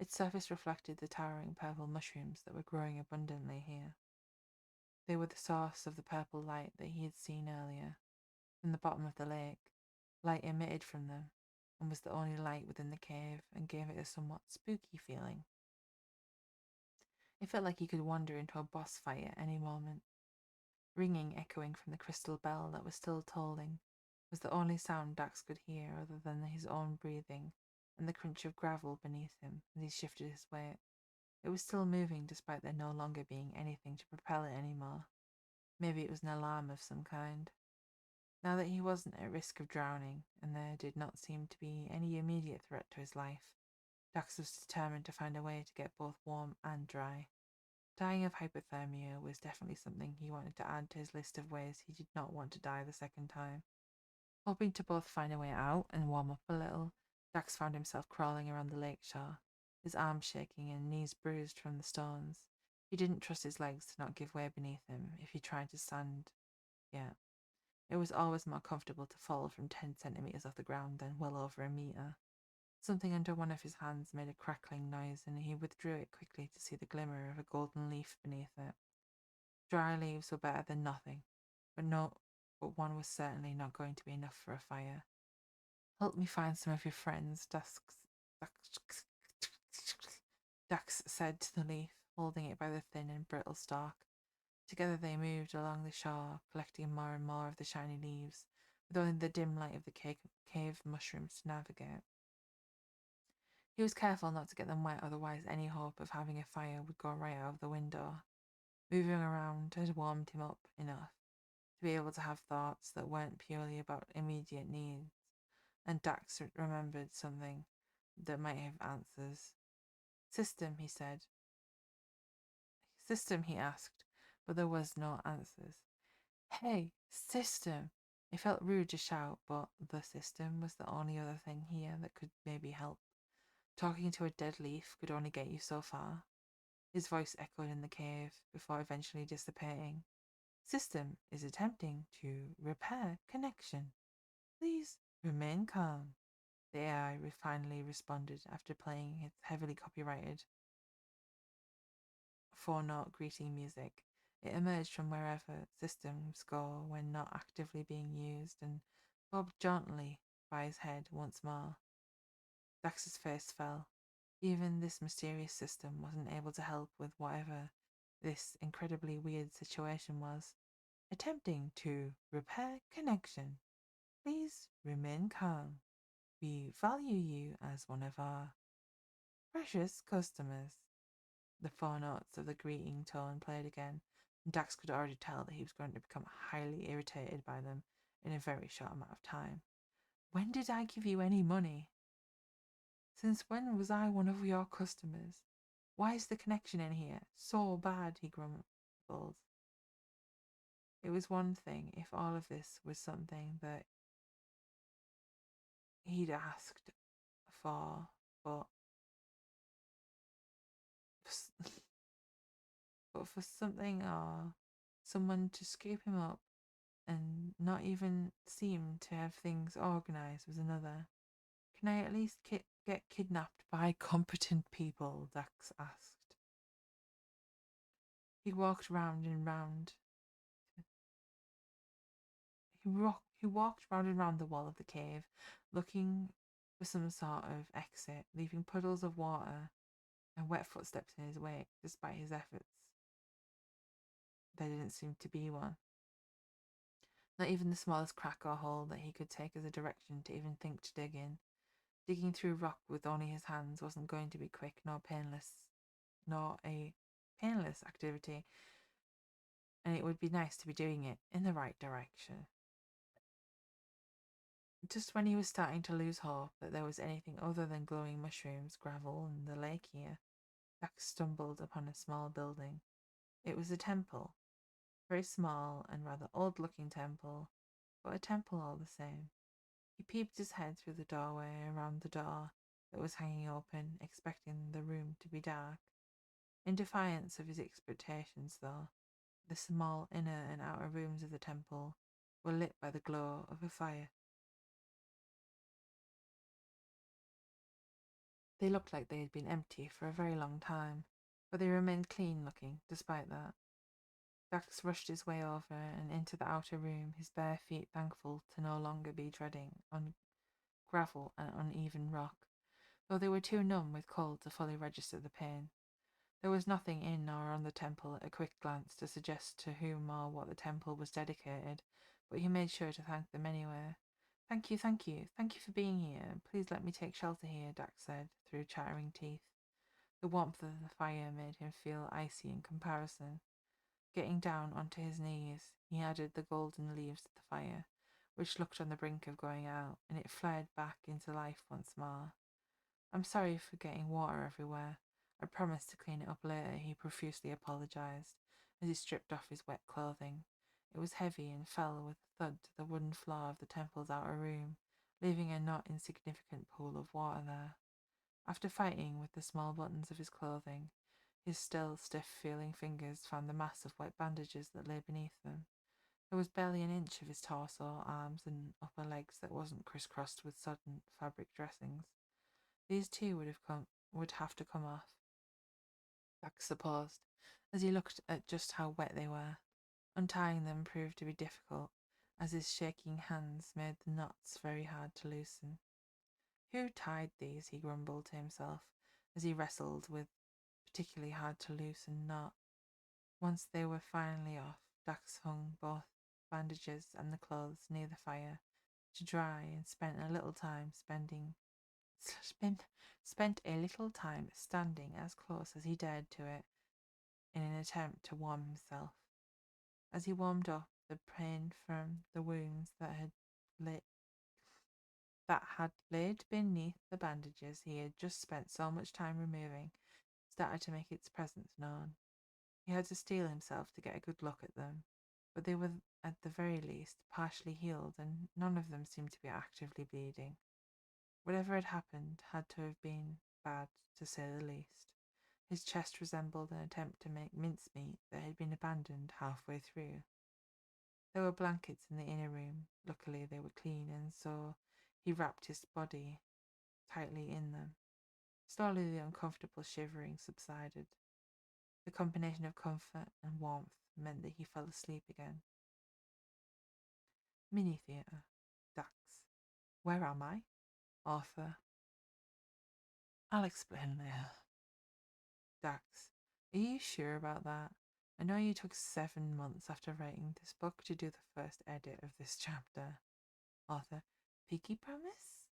Its surface reflected the towering purple mushrooms that were growing abundantly here. They were the source of the purple light that he had seen earlier, from the bottom of the lake. Light emitted from them, and was the only light within the cave, and gave it a somewhat spooky feeling. It felt like he could wander into a boss fight at any moment. Ringing echoing from the crystal bell that was still tolling was the only sound Dax could hear other than his own breathing and the crunch of gravel beneath him as he shifted his weight. It was still moving despite there no longer being anything to propel it anymore. Maybe it was an alarm of some kind. Now that he wasn't at risk of drowning, and there did not seem to be any immediate threat to his life, Dax was determined to find a way to get both warm and dry. Dying of hypothermia was definitely something he wanted to add to his list of ways he did not want to die the second time. Hoping to both find a way out and warm up a little, Dax found himself crawling around the lake shore, his arms shaking and knees bruised from the stones. He didn't trust his legs to not give way beneath him if he tried to stand. Yeah, it was always more comfortable to fall from 10 centimeters off the ground than well over a meter. Something under one of his hands made a crackling noise, and he withdrew it quickly to see the glimmer of a golden leaf beneath it. Dry leaves were better than nothing, but one was certainly not going to be enough for a fire. Help me find some of your friends, Dax said to the leaf, holding it by the thin and brittle stalk. Together they moved along the shore, collecting more and more of the shiny leaves, with only the dim light of the cave mushrooms to navigate. He was careful not to get them wet, otherwise any hope of having a fire would go right out of the window. Moving around had warmed him up enough to be able to have thoughts that weren't purely about immediate needs, and Dax remembered something that might have answers. System, he said. System, he asked, but there was no answers. Hey, system! It felt rude to shout, but the system was the only other thing here that could maybe help. Talking to a dead leaf could only get you so far. His voice echoed in the cave before eventually dissipating. System is attempting to repair connection. Please remain calm. The AI finally responded after playing its heavily copyrighted four-note greeting music. It emerged from wherever systems go when not actively being used and bobbed gently by his head once more. Dax's face fell. Even this mysterious system wasn't able to help with whatever this incredibly weird situation was. Attempting to repair connection. Please remain calm. We value you as one of our precious customers. The four notes of the greeting tone played again, and Dax could already tell that he was going to become highly irritated by them in a very short amount of time. When did I give you any money? Since when was I one of your customers? Why is the connection in here so bad? He grumbled. It was one thing if all of this was something that he'd asked for, but but for something or someone to scoop him up and not even seem to have things organised was another. Can I at least get kidnapped by competent people? Dax asked. He walked round and round. He walked round and round the wall of the cave, looking for some sort of exit, leaving puddles of water and wet footsteps in his wake. Despite his efforts, there didn't seem to be one. Not even the smallest crack or hole that he could take as a direction to even think to dig in. Digging through rock with only his hands wasn't going to be quick nor a painless activity, and it would be nice to be doing it in the right direction. Just when he was starting to lose hope that there was anything other than glowing mushrooms, gravel, and the lake here, Dax stumbled upon a small building. It was a temple. Very small and rather old-looking temple, but a temple all the same. He peeped his head through the doorway around the door that was hanging open, expecting the room to be dark. In defiance of his expectations, though, the small inner and outer rooms of the temple were lit by the glow of a fire. They looked like they had been empty for a very long time, but they remained clean looking despite that. Dax rushed his way over and into the outer room, his bare feet thankful to no longer be treading on gravel and uneven rock, though they were too numb with cold to fully register the pain. There was nothing in or on the temple at a quick glance to suggest to whom or what the temple was dedicated, but he made sure to thank them anyway. Thank you, thank you, thank you for being here. Please let me take shelter here, Dax said, through chattering teeth. The warmth of the fire made him feel icy in comparison. Getting down onto his knees, he added the golden leaves to the fire, which looked on the brink of going out, and it flared back into life once more. I'm sorry for getting water everywhere. I promised to clean it up later, he profusely apologized as he stripped off his wet clothing. It was heavy and fell with a thud to the wooden floor of the temple's outer room, leaving a not insignificant pool of water there. After fighting with the small buttons of his clothing, his still stiff-feeling fingers found the mass of wet bandages that lay beneath them. There was barely an inch of his torso, arms, and upper legs that wasn't crisscrossed with sodden fabric dressings. These too would have to come off. Dax supposed, as he looked at just how wet they were. Untying them proved to be difficult, as his shaking hands made the knots very hard to loosen. Who tied these? He grumbled to himself, as he wrestled with particularly hard to loosen knot. Once they were finally off, Dax hung both bandages and the clothes near the fire to dry and spent a little time spent, spent a little time standing as close as he dared to it in an attempt to warm himself. As he warmed up, the pain from the wounds that had laid beneath the bandages he had just spent so much time removing started to make its presence known. He had to steel himself to get a good look at them, but they were at the very least partially healed, and none of them seemed to be actively bleeding. Whatever had happened had to have been bad, to say the least. His chest resembled an attempt to make mincemeat that had been abandoned halfway through. There were blankets in the inner room. Luckily, they were clean, and so he wrapped his body tightly in them. Slowly, the uncomfortable shivering subsided. The combination of comfort and warmth meant that he fell asleep again. Mini theatre. Dax. Where am I? Arthur. I'll explain later. Dax. Are you sure about that? I know you took 7 months after writing this book to do the first edit of this chapter. Arthur. Pinky promise?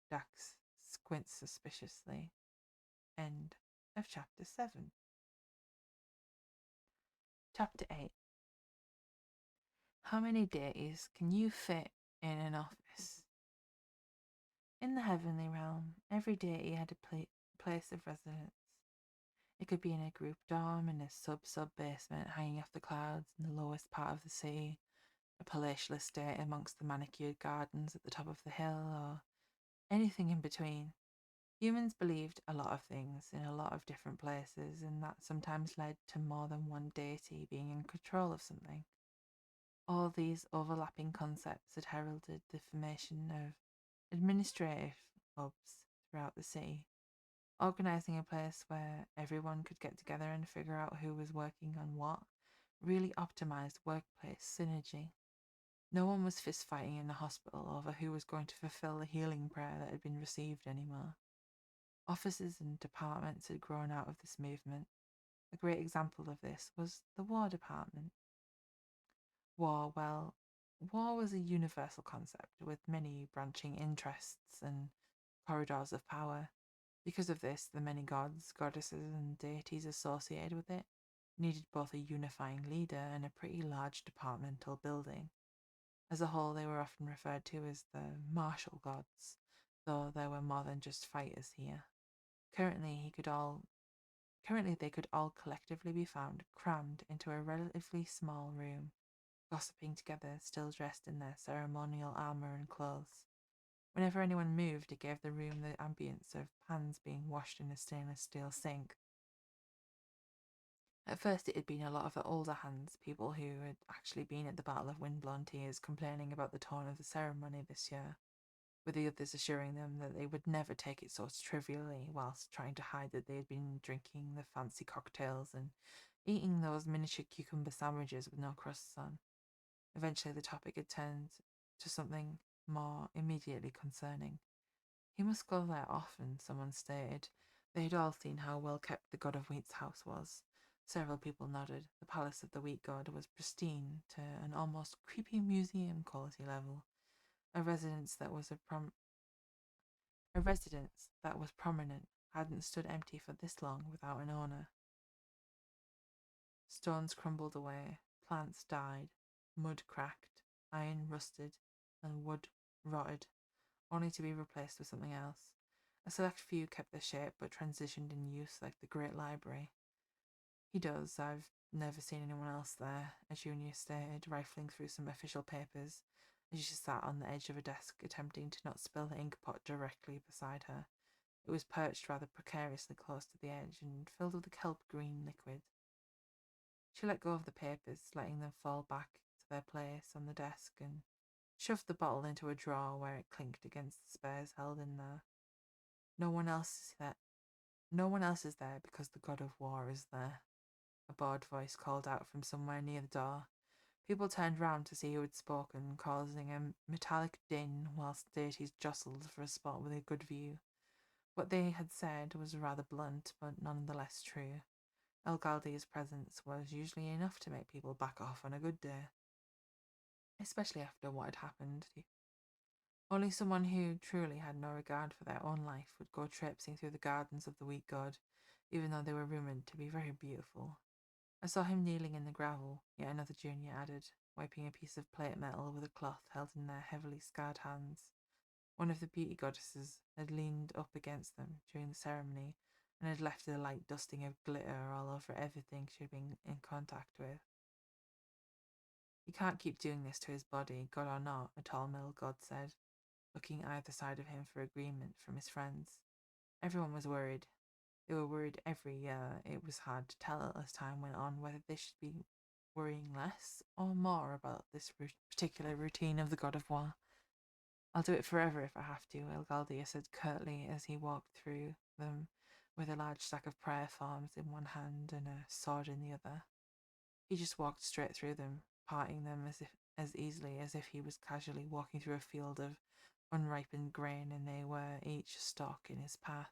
Dax squints suspiciously. End of chapter 7. Chapter 8. How many deities can you fit in an office? In the heavenly realm, every deity had a place of residence. It could be in a group dorm, in a sub basement hanging off the clouds in the lowest part of the sea, a palatial estate amongst the manicured gardens at the top of the hill, or anything in between. Humans believed a lot of things in a lot of different places, and that sometimes led to more than one deity being in control of something. All these overlapping concepts had heralded the formation of administrative hubs throughout the city, organising a place where everyone could get together and figure out who was working on what really optimised workplace synergy. No one was fist fighting in the hospital over who was going to fulfill the healing prayer that had been received anymore. Offices and departments had grown out of this movement. A great example of this was the War Department. War was a universal concept with many branching interests and corridors of power. Because of this, the many gods, goddesses, and deities associated with it needed both a unifying leader and a pretty large departmental building. As a whole, they were often referred to as the martial gods, though there were more than just fighters here. Currently, they could all collectively be found crammed into a relatively small room, gossiping together, still dressed in their ceremonial armour and clothes. Whenever anyone moved, it gave the room the ambience of pans being washed in a stainless steel sink. At first, it had been a lot of the older hands, people who had actually been at the Battle of Windblown Tears, complaining about the tone of the ceremony this year, with the others assuring them that they would never take it so trivially, whilst trying to hide that they had been drinking the fancy cocktails and eating those miniature cucumber sandwiches with no crusts on. Eventually, the topic had turned to something more immediately concerning. He must go there often, someone stated. They had all seen how well kept the god of wheat's house was. Several people nodded. The palace of the wheat god was pristine to an almost creepy museum quality level. A residence that was prominent hadn't stood empty for this long without an owner. Stones crumbled away, plants died, mud cracked, iron rusted, and wood rotted, only to be replaced with something else. A select few kept their shape but transitioned in use, like the Great Library. He does. I've never seen anyone else there, a junior stated, rifling through some official papers as she sat on the edge of a desk, attempting to not spill the ink pot directly beside her. It was perched rather precariously close to the edge and filled with a kelp green liquid. She let go of the papers, letting them fall back to their place on the desk, and shoved the bottle into a drawer where it clinked against the spares held in there. No one else is there. No one else is there because the god of war is there, a bored voice called out from somewhere near the door. People turned round to see who had spoken, causing a metallic din whilst deities jostled for a spot with a good view. What they had said was rather blunt, but nonetheless true. Elgaldi's presence was usually enough to make people back off on a good day, especially after what had happened. Only someone who truly had no regard for their own life would go traipsing through the gardens of the wheat god, even though they were rumoured to be very beautiful. I saw him kneeling in the gravel, yet another junior added, wiping a piece of plate metal with a cloth held in their heavily scarred hands. One of the beauty goddesses had leaned up against them during the ceremony and had left a light dusting of glitter all over everything she had been in contact with. He can't keep doing this to his body, god or not, a tall middle god said, looking either side of him for agreement from his friends. Everyone was worried. They were worried every year. It was hard to tell as time went on whether they should be worrying less or more about this particular routine of the god of war. I'll do it forever if I have to, Elgaldia said curtly as he walked through them with a large stack of prayer forms in one hand and a sword in the other. He just walked straight through them, parting them as easily as if he was casually walking through a field of unripened grain and they were each a stalk in his path.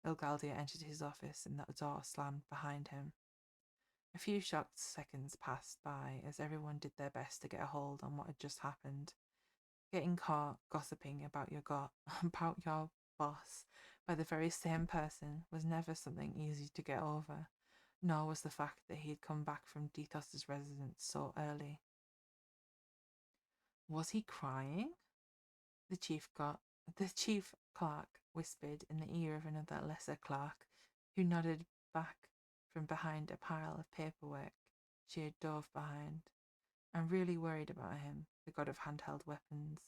Elgaldia entered his office and the door slammed behind him. A few shocked seconds passed by as everyone did their best to get a hold on what had just happened. Getting caught gossiping about about your boss by the very same person was never something easy to get over, nor was the fact that he had come back from Dethos's residence so early. Was he crying? The chief clerk whispered in the ear of another lesser clerk, who nodded back from behind a pile of paperwork she had dove behind. I'm really worried about him, the god of handheld weapons.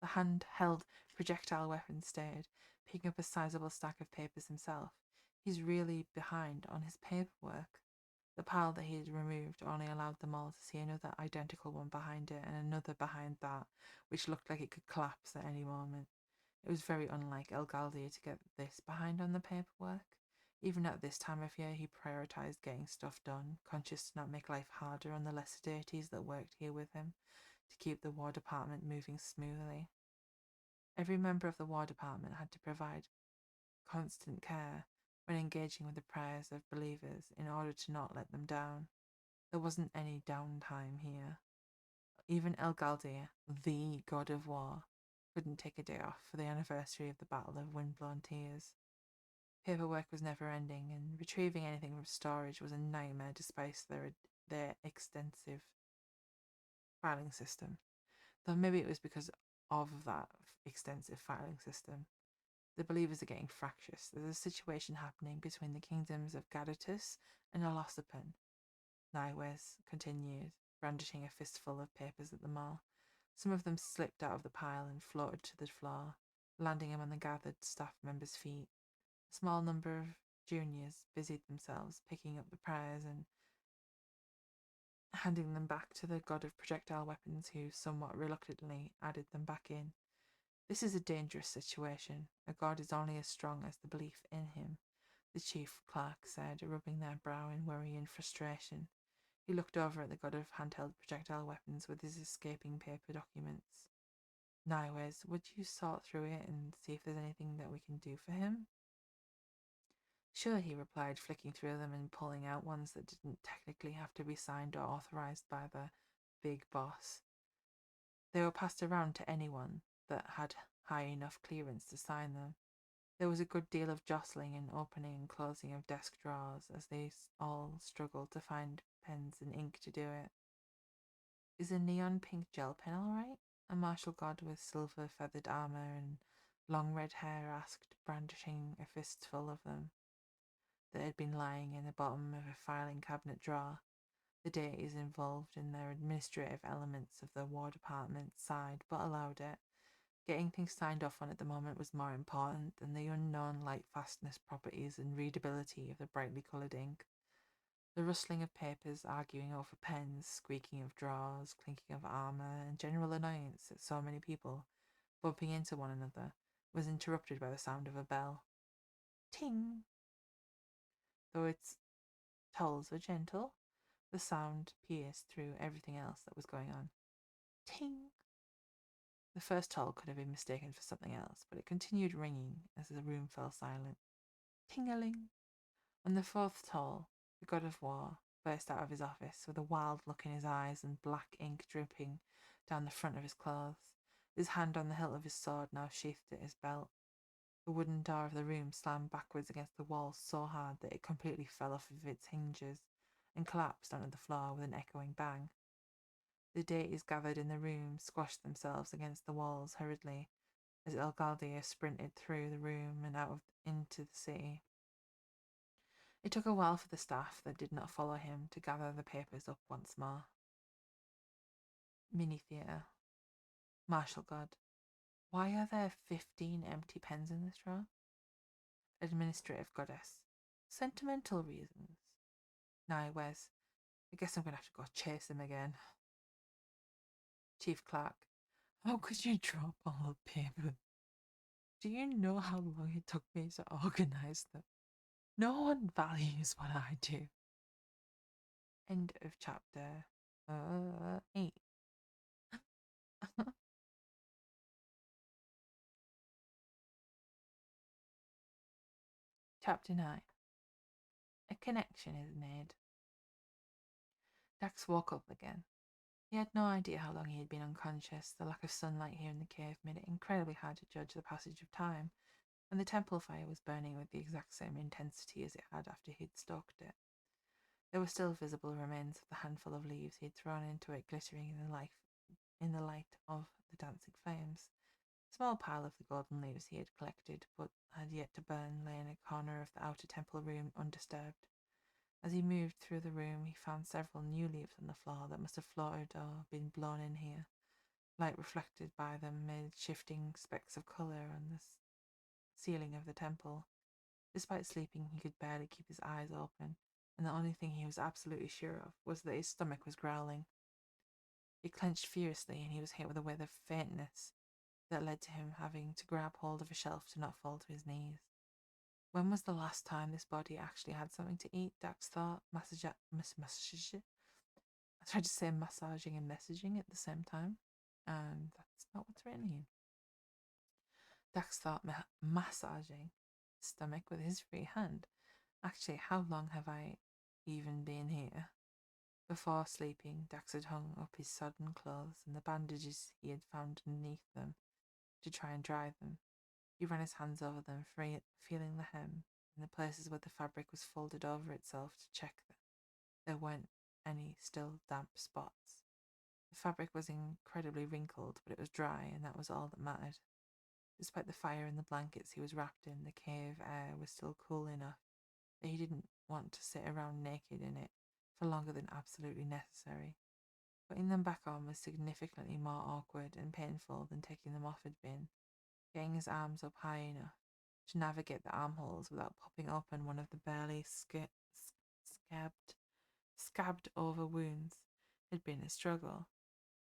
The handheld projectile weapon stared, picking up a sizable stack of papers himself. He's really behind on his paperwork. The pile that he had removed only allowed them all to see another identical one behind it and another behind that, which looked like it could collapse at any moment. It was very unlike Elgaldia to get this behind on the paperwork. Even at this time of year, he prioritised getting stuff done, conscious to not make life harder on the lesser deities that worked here with him to keep the war department moving smoothly. Every member of the war department had to provide constant care when engaging with the prayers of believers in order to not let them down. There wasn't any downtime here. Even Elgaldir, the god of war, couldn't take a day off for the anniversary of the Battle of Windblown Tears. Paperwork was never ending, and retrieving anything from storage was a nightmare despite their extensive filing system. Though maybe it was because of that extensive filing system. The believers are getting fractious. There's a situation happening between the kingdoms of Gadatus and Alosapen. Naiwes continued, brandishing a fistful of papers at the mall. Some of them slipped out of the pile and floated to the floor, landing among the gathered staff members' feet. A small number of juniors busied themselves picking up the prayers and handing them back to the god of projectile weapons, who somewhat reluctantly added them back in. This is a dangerous situation. A god is only as strong as the belief in him, the chief clerk said, rubbing their brow in worry and frustration. He looked over at the god of handheld projectile weapons with his escaping paper documents. Naiwes, would you sort through it and see if there's anything that we can do for him? Sure, he replied, flicking through them and pulling out ones that didn't technically have to be signed or authorized by the big boss. They were passed around to anyone that had high enough clearance to sign them. There was a good deal of jostling and opening and closing of desk drawers as they all struggled to find pens and ink to do it. Is a neon pink gel pen all right? A martial god with silver feathered armor and long red hair asked, brandishing a fistful of them that had been lying in the bottom of a filing cabinet drawer. The deities involved in their administrative elements of the War Department sighed but allowed it. Getting things signed off on at the moment was more important than the unknown light fastness properties and readability of the brightly coloured ink. The rustling of papers, arguing over pens, squeaking of drawers, clinking of armour, and general annoyance at so many people bumping into one another was interrupted by the sound of a bell. Ting! Though its tolls were gentle, the sound pierced through everything else that was going on. Ting! The first toll could have been mistaken for something else, but it continued ringing as the room fell silent. Ting-a-ling! On the fourth toll, the god of war burst out of his office with a wild look in his eyes and black ink dripping down the front of his clothes. his hand on the hilt of his sword now sheathed at his belt. The wooden door of the room slammed backwards against the wall so hard that it completely fell off of its hinges and collapsed onto the floor with an echoing bang. The deities gathered in the room squashed themselves against the walls hurriedly as Elgaldia sprinted through the room and into the city. It took a while for the staff that did not follow him to gather the papers up once more. Mini theatre. Martial god. Why are there 15 empty pens in this drawer? Administrative goddess. Sentimental reasons. Nah, Wes. I guess I'm gonna have to go chase him again. Chief clerk. How could you drop all the papers? Do you know how long it took me to organize them? No one values what I do. End of chapter 8. Chapter 9. A connection is made. Dax woke up again. He had no idea how long he had been unconscious. The lack of sunlight here in the cave made it incredibly hard to judge the passage of time, and the temple fire was burning with the exact same intensity as it had after he had stoked it. There were still visible remains of the handful of leaves he had thrown into it glittering in the light of the dancing flames. A small pile of the golden leaves he had collected but had yet to burn lay in a corner of the outer temple room undisturbed. As he moved through the room, he found several new leaves on the floor that must have floated or been blown in here. Light reflected by them made shifting specks of colour on the ceiling of the temple. Despite sleeping, he could barely keep his eyes open, and the only thing he was absolutely sure of was that his stomach was growling. It clenched furiously, and he was hit with a wave of faintness that led to him having to grab hold of a shelf to not fall to his knees. When was the last time this body actually had something to eat? Dax thought, I tried to say massaging and messaging at the same time, and that's not what's written here. Dax thought massaging his stomach with his free hand. Actually, how long have I even been here? Before sleeping, Dax had hung up his sodden clothes and the bandages he had found underneath them to try and dry them. He ran his hands over them, feeling the hem and the places where the fabric was folded over itself to check that there weren't any still damp spots. The fabric was incredibly wrinkled, but it was dry, and that was all that mattered. Despite the fire and the blankets he was wrapped in, the cave air was still cool enough that he didn't want to sit around naked in it for longer than absolutely necessary. Putting them back on was significantly more awkward and painful than taking them off had been. Getting his arms up high enough to navigate the armholes without popping open one of the barely scabbed over wounds had been a struggle.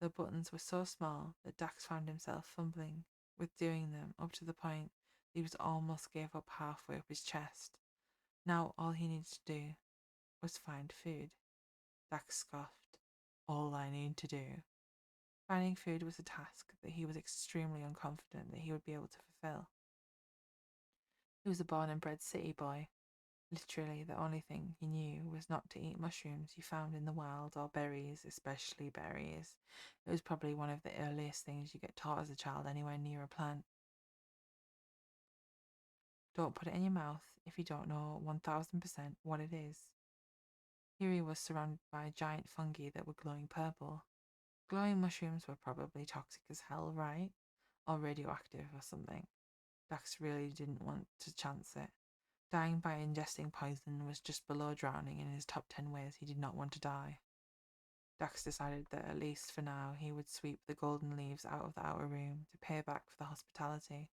The buttons were so small that Dax found himself fumbling with doing them up to the point he was almost gave up halfway up his chest. Now all he needed to do was find food. Dax scoffed. All I need to do. Finding food was a task that he was extremely unconfident that he would be able to fulfill. He was a born and bred city boy. Literally, the only thing he knew was not to eat mushrooms you found in the wild or berries, especially berries. It was probably one of the earliest things you get taught as a child anywhere near a plant. Don't put it in your mouth if you don't know 1000% what it is. Here he was surrounded by giant fungi that were glowing purple. Glowing mushrooms were probably toxic as hell, right? Or radioactive or something. Dax really didn't want to chance it. Dying by ingesting poison was just below drowning in his top 10 ways he did not want to die. Dax decided that at least for now he would sweep the golden leaves out of the outer room to pay back for the hospitality.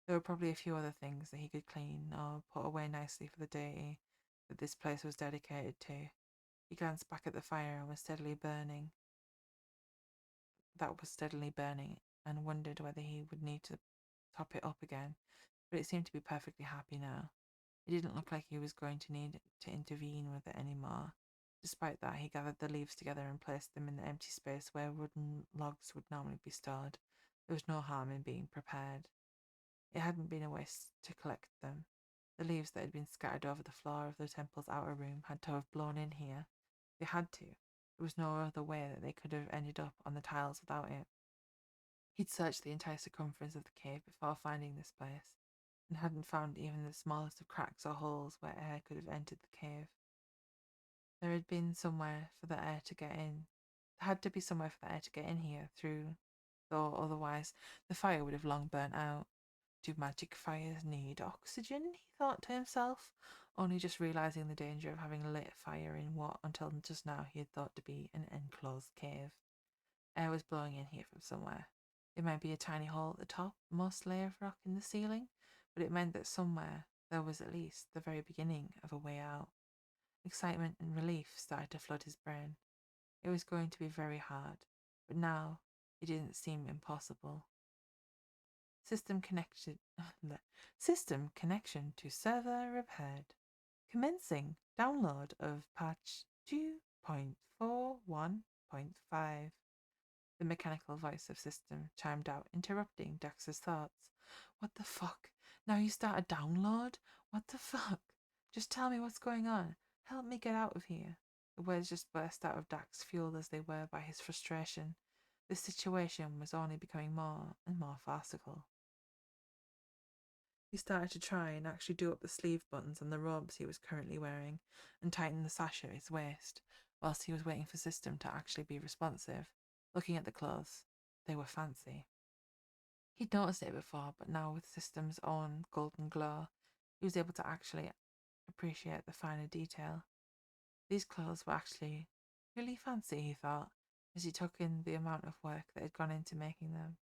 There were probably a few other things that he could clean or put away nicely for the deity that this place was dedicated to. He glanced back at the fire and was steadily burning. And wondered whether he would need to top it up again, but it seemed to be perfectly happy now. It didn't look like he was going to need to intervene with it anymore. Despite that, he gathered the leaves together and placed them in the empty space where wooden logs would normally be stored. There was no harm in being prepared. It hadn't been a waste to collect them. The leaves that had been scattered over the floor of the temple's outer room had to have blown in here. They had to. There was no other way that they could have ended up on the tiles without it. He'd searched the entire circumference of the cave before finding this place, and hadn't found even the smallest of cracks or holes where air could have entered the cave. There had been somewhere for the air to get in. There had to be somewhere for the air to get in here through, though otherwise the fire would have long burnt out. Do magic fires need oxygen? He thought to himself, only just realizing the danger of having lit a fire in what until just now he had thought to be an enclosed cave. Air was blowing in here from somewhere. It might be a tiny hole at the top, most layer of rock in the ceiling, but it meant that somewhere there was at least the very beginning of a way out. Excitement and relief started to flood his brain. It was going to be very hard, but now it didn't seem impossible. System connected. System connection to server repaired. Commencing download of patch 2.41.5. The mechanical voice of system chimed out, interrupting Dax's thoughts. What the fuck? Now you start a download? What the fuck? Just tell me what's going on. Help me get out of here. The words just burst out of Dax, fueled as they were by his frustration. The situation was only becoming more and more farcical. He started to try and actually do up the sleeve buttons on the robes he was currently wearing and tighten the sash at his waist, whilst he was waiting for System to actually be responsive. Looking at the clothes, they were fancy. He'd noticed it before, but now with System's own golden glow, he was able to actually appreciate the finer detail. These clothes were actually really fancy, he thought, as he took in the amount of work that had gone into making them.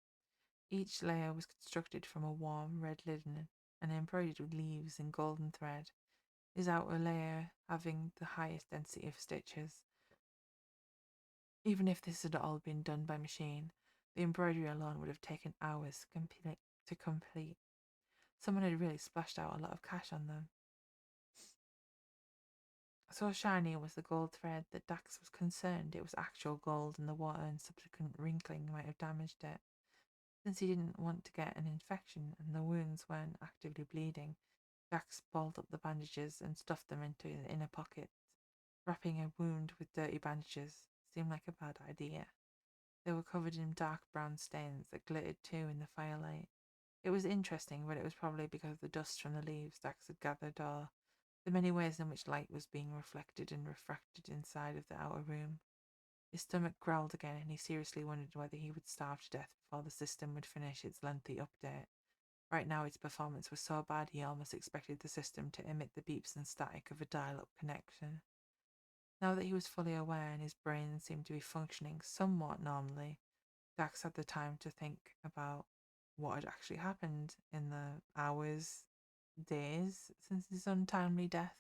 Each layer was constructed from a warm red linen and embroidered with leaves and golden thread, his outer layer having the highest density of stitches. Even if this had all been done by machine, the embroidery alone would have taken hours to complete. Someone had really splashed out a lot of cash on them. So shiny was the gold thread that Dax was concerned it was actual gold, and the water and subsequent wrinkling might have damaged it. Since he didn't want to get an infection and the wounds weren't actively bleeding, Dax balled up the bandages and stuffed them into the inner pockets. Wrapping a wound with dirty bandages seemed like a bad idea. They were covered in dark brown stains that glittered too in the firelight. It was interesting, but it was probably because of the dust from the leaves Dax had gathered, or the many ways in which light was being reflected and refracted inside of the outer room. His stomach growled again, and he seriously wondered whether he would starve to death before the system would finish its lengthy update. Right now its performance was so bad he almost expected the system to emit the beeps and static of a dial-up connection. Now that he was fully aware and his brain seemed to be functioning somewhat normally, Dax had the time to think about what had actually happened in the hours, days since his untimely death.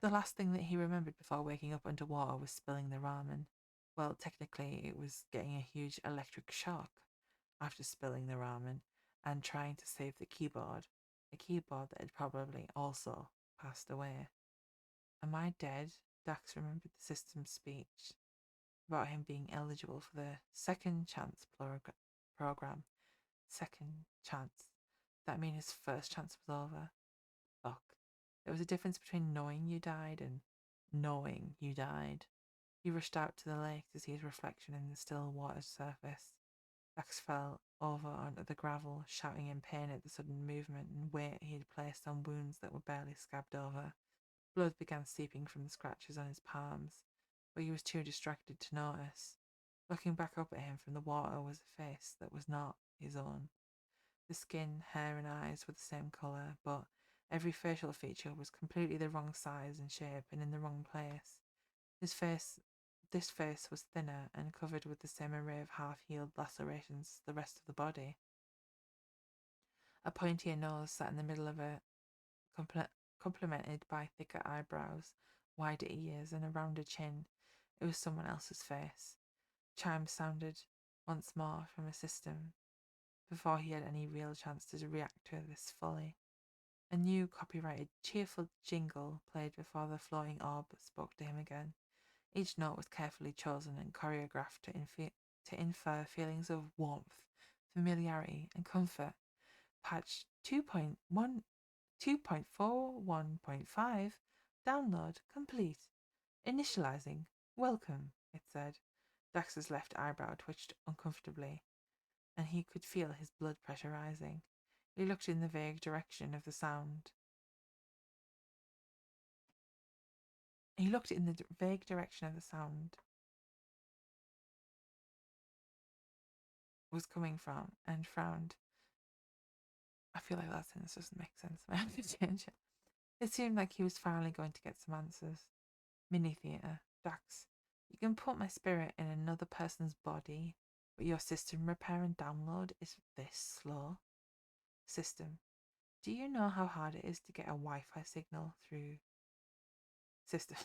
The last thing that he remembered before waking up underwater was spilling the ramen. Well, technically, it was getting a huge electric shock after spilling the ramen and trying to save the keyboard, a keyboard that had probably also passed away. Am I dead? Dax remembered the system's speech about him being eligible for the second chance program. Second chance. That means his first chance was over. Fuck. There was a difference between knowing you died and knowing you died. He rushed out to the lake to see his reflection in the still water's surface. Dax fell over onto the gravel, shouting in pain at the sudden movement and weight he had placed on wounds that were barely scabbed over. Blood began seeping from the scratches on his palms, but he was too distracted to notice. Looking back up at him from the water was a face that was not his own. The skin, hair, and eyes were the same colour, but every facial feature was completely the wrong size and shape and in the wrong place. This face was thinner and covered with the same array of half-healed lacerations as the rest of the body. A pointier nose sat in the middle of it, complemented by thicker eyebrows, wider ears, and a rounder chin. It was someone else's face. Chimes sounded once more from a system before he had any real chance to react to this folly. A new copyrighted cheerful jingle played before the floating orb spoke to him again. Each note was carefully chosen and choreographed to infer feelings of warmth, familiarity, and comfort. Patch 2.41.5 download complete. Initializing. Welcome, it said. Dax's left eyebrow twitched uncomfortably. and he could feel his blood pressure rising. He looked in the vague direction of the sound. He looked in the vague direction of the sound was coming from and frowned. I feel like that sentence doesn't make sense. I have to change it. It seemed like he was finally going to get some answers. Mini theatre. Dax, you can put my spirit in another person's body, but your system repair and download is this slow. System. Do you know how hard it is to get a Wi-Fi signal through system?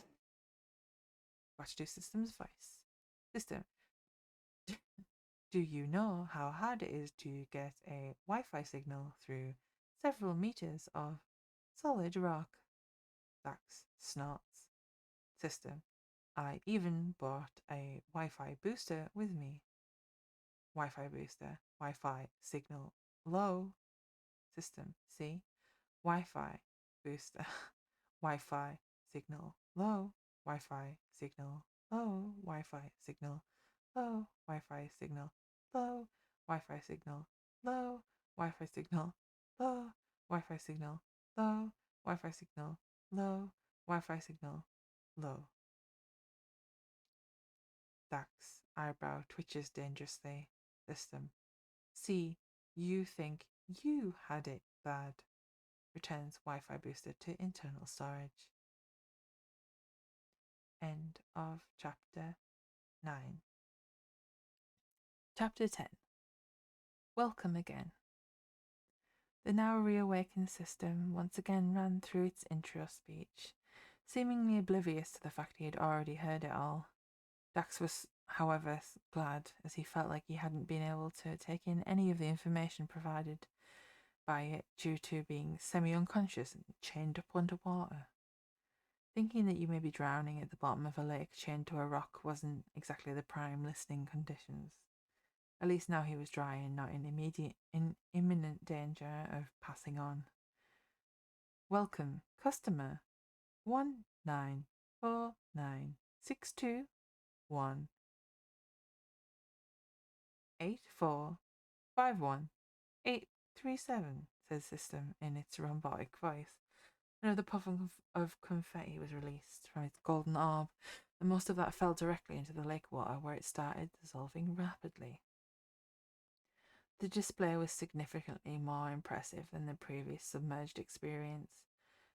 Got to do system's voice. System. Do you know how hard it is to get a Wi-Fi signal through several meters of solid rock? Dax snorts. System. I even bought a Wi-Fi booster with me. Wi-Fi booster. Wi-Fi signal low. System. See? Wi-Fi booster. Wi-Fi signal low. Wi-Fi signal low. Wi-Fi signal low. Wi-Fi signal low. Wi-Fi signal low. Wi-Fi signal low. Wi-Fi signal low. Wi-Fi signal low. Wi-Fi signal low. Dax eyebrow twitches dangerously. System. See, you think you had it bad. Returns Wi-Fi booster to internal storage. End of chapter 9. Chapter 10. Welcome again. The now reawakened system once again ran through its intro speech, seemingly oblivious to the fact he had already heard it all. Dax was, however, glad, as he felt like he hadn't been able to take in any of the information provided by it due to being semi-unconscious and chained up underwater. Thinking that you may be drowning at the bottom of a lake chained to a rock wasn't exactly the prime listening conditions. At least now he was dry and not in imminent danger of passing on. Welcome, customer. 1949621845187, says system in its robotic voice. Another puff of confetti was released from its golden orb, and most of that fell directly into the lake water, where it started dissolving rapidly. The display was significantly more impressive than the previous submerged experience.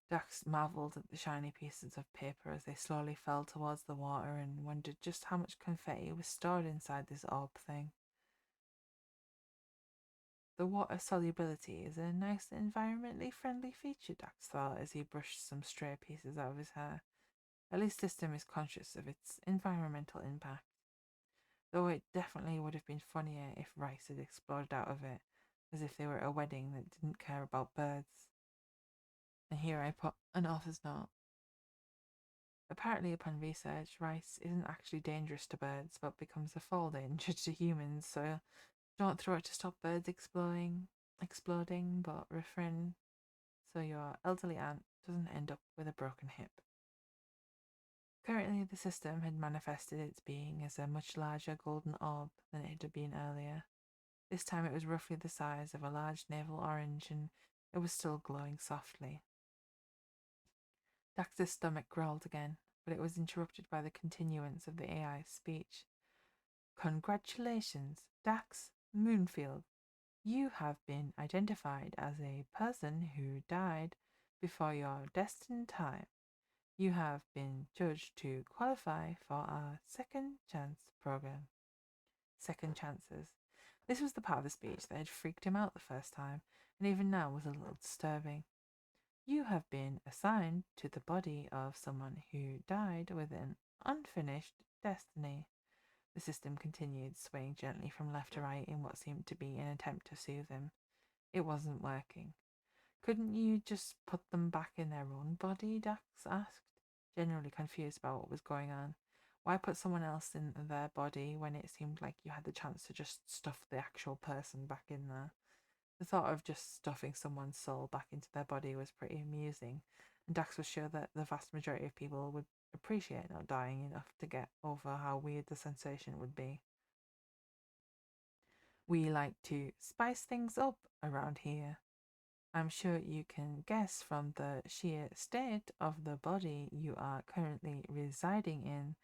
Dax marvelled at the shiny pieces of paper as they slowly fell towards the water and wondered just how much confetti was stored inside this orb thing. The water solubility is a nice environmentally friendly feature, Dax thought as he brushed some stray pieces out of his hair. At least System is conscious of its environmental impact. Though it definitely would have been funnier if rice had exploded out of it, as if they were a wedding that didn't care about birds. And here I put an author's note. Apparently, upon research, rice isn't actually dangerous to birds, but becomes a fall danger to humans, so don't throw it to stop birds exploding, but refrain so your elderly aunt doesn't end up with a broken hip. Currently, the system had manifested its being as a much larger golden orb than it had been earlier. This time it was roughly the size of a large navel orange, and it was still glowing softly. Dax's stomach growled again, but it was interrupted by the continuance of the AI's speech. Congratulations, Dax Moonfield. You have been identified as a person who died before your destined time. You have been judged to qualify for our second chance program. Second chances. This was the part of the speech that had freaked him out the first time, and even now was a little disturbing. You have been assigned to the body of someone who died with an unfinished destiny. The system continued, swaying gently from left to right in what seemed to be an attempt to soothe him. It wasn't working. Couldn't you just put them back in their own body? Dax asked, generally confused about what was going on. Why put someone else in their body when it seemed like you had the chance to just stuff the actual person back in there? The thought of just stuffing someone's soul back into their body was pretty amusing, and Dax was sure that the vast majority of people would appreciate not dying enough to get over how weird the sensation would be. We like to spice things up around here. I'm sure you can guess from the sheer state of the body you are currently residing in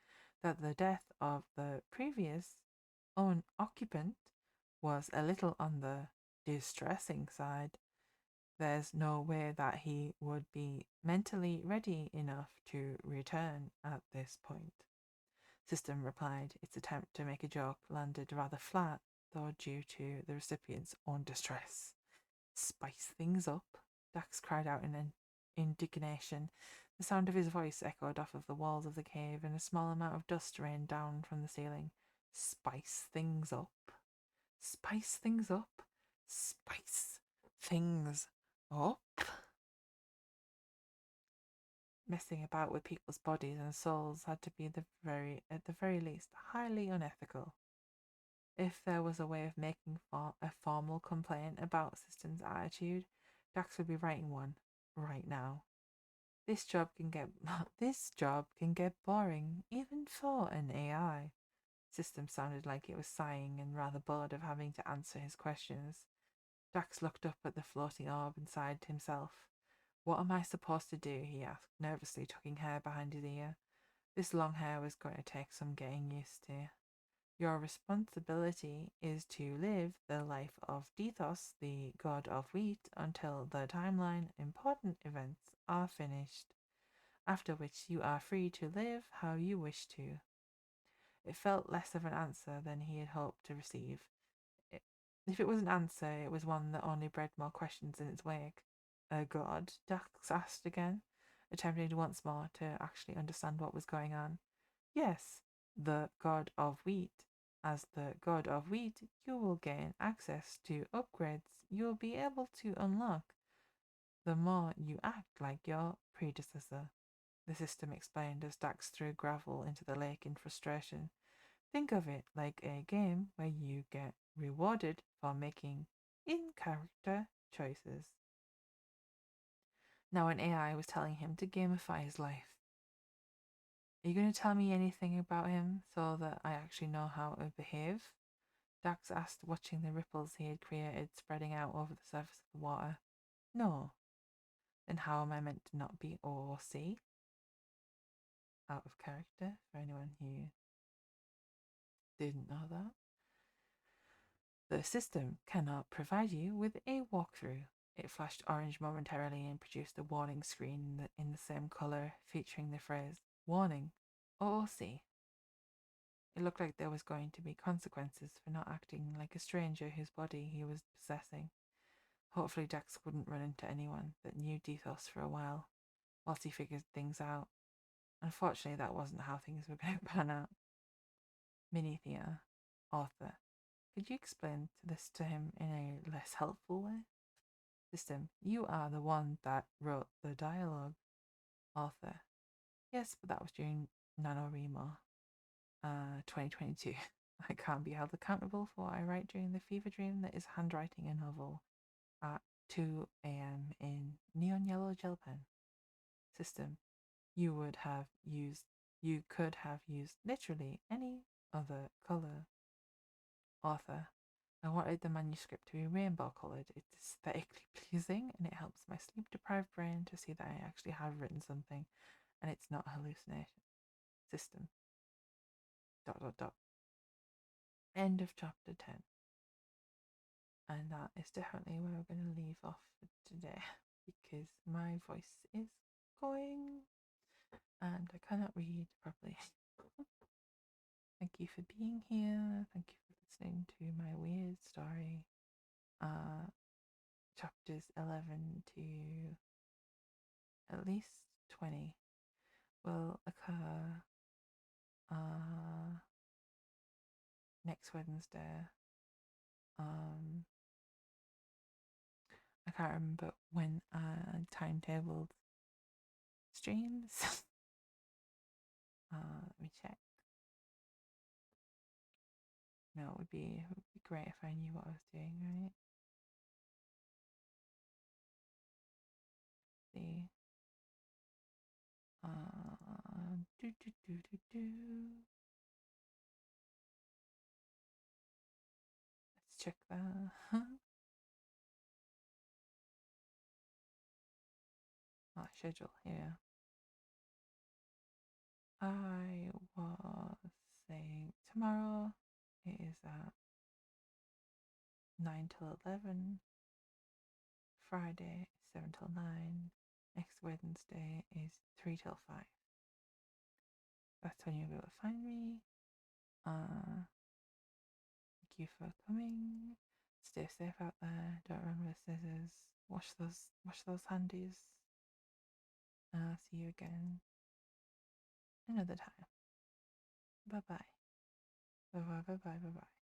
that the death of the previous occupant was a little on the distressing side. There's no way that he would be mentally ready enough to return at this point. System replied. Its attempt to make a joke landed rather flat, though due to the recipient's own distress. Spice things up, Dax cried out in indignation. The sound of his voice echoed off of the walls of the cave, and a small amount of dust rained down from the ceiling. Spice things up. Spice things up. Spice things up. Messing about with people's bodies and souls had to be at the very least, highly unethical. If there was a way of making a formal complaint about System's attitude, Dax would be writing one right now. This job can get boring, even for an AI. System sounded like it was sighing and rather bored of having to answer his questions. Dax looked up at the floating orb and sighed to himself. What am I supposed to do? He asked, nervously tucking hair behind his ear. This long hair was going to take some getting used to. Your responsibility is to live the life of Deitos, the god of wheat, until the timeline important events are finished, after which you are free to live how you wish to. It felt less of an answer than he had hoped to receive. If it was an answer, it was one that only bred more questions in its wake. A god? Dax asked again, attempting once more to actually understand what was going on. Yes, the god of wheat. As the god of wheat, you will gain access to upgrades you'll be able to unlock the more you act like your predecessor. The system explained as Dax threw gravel into the lake in frustration. Think of it like a game where you get rewarded for making in-character choices. Now an AI was telling him to gamify his life. Are you going to tell me anything about him so that I actually know how to behave? Dax asked, watching the ripples he had created spreading out over the surface of the water. No. Then how am I meant to not be OC? Out of character, for anyone who didn't know that. The system cannot provide you with a walkthrough. It flashed orange momentarily and produced a warning screen in the same colour, featuring the phrase, Warning, OOC. It looked like there was going to be consequences for not acting like a stranger whose body he was possessing. Hopefully Dax wouldn't run into anyone that knew Dethos for a while, whilst he figured things out. Unfortunately, that wasn't how things were going to pan out. Minithia, author. Could you explain this to him in a less helpful way? System, you are the one that wrote the dialogue. Author, yes, but that was during NaNoWriMo, 2022. I can't be held accountable for what I write during the fever dream that is handwriting a novel at 2 a.m. in neon yellow gel pen. System, you could have used literally any other color. Author, I wanted the manuscript to be rainbow coloured. It's aesthetically pleasing and it helps my sleep deprived brain to see that I actually have written something and it's not a hallucination. System. ... End of chapter 10. And that is definitely where we're going to leave off for today because my voice is going and I cannot read properly. Thank you for being here. Thank you for listening to my weird story. Chapters 11 to at least 20 will occur next Wednesday. I can't remember when timetabled streams. Let me check. No, it would be great if I knew what I was doing, right? See. Let's check that. Oh, schedule, yeah. I was saying tomorrow it is at 9 till 11, Friday 7 till 9, next Wednesday is 3 till 5. That's when you'll be able to find me. Thank you for coming. Stay safe out there. Don't run with scissors. Wash those handies. And I'll see you again another time. Bye bye. Bye bye. Bye bye. Bye bye.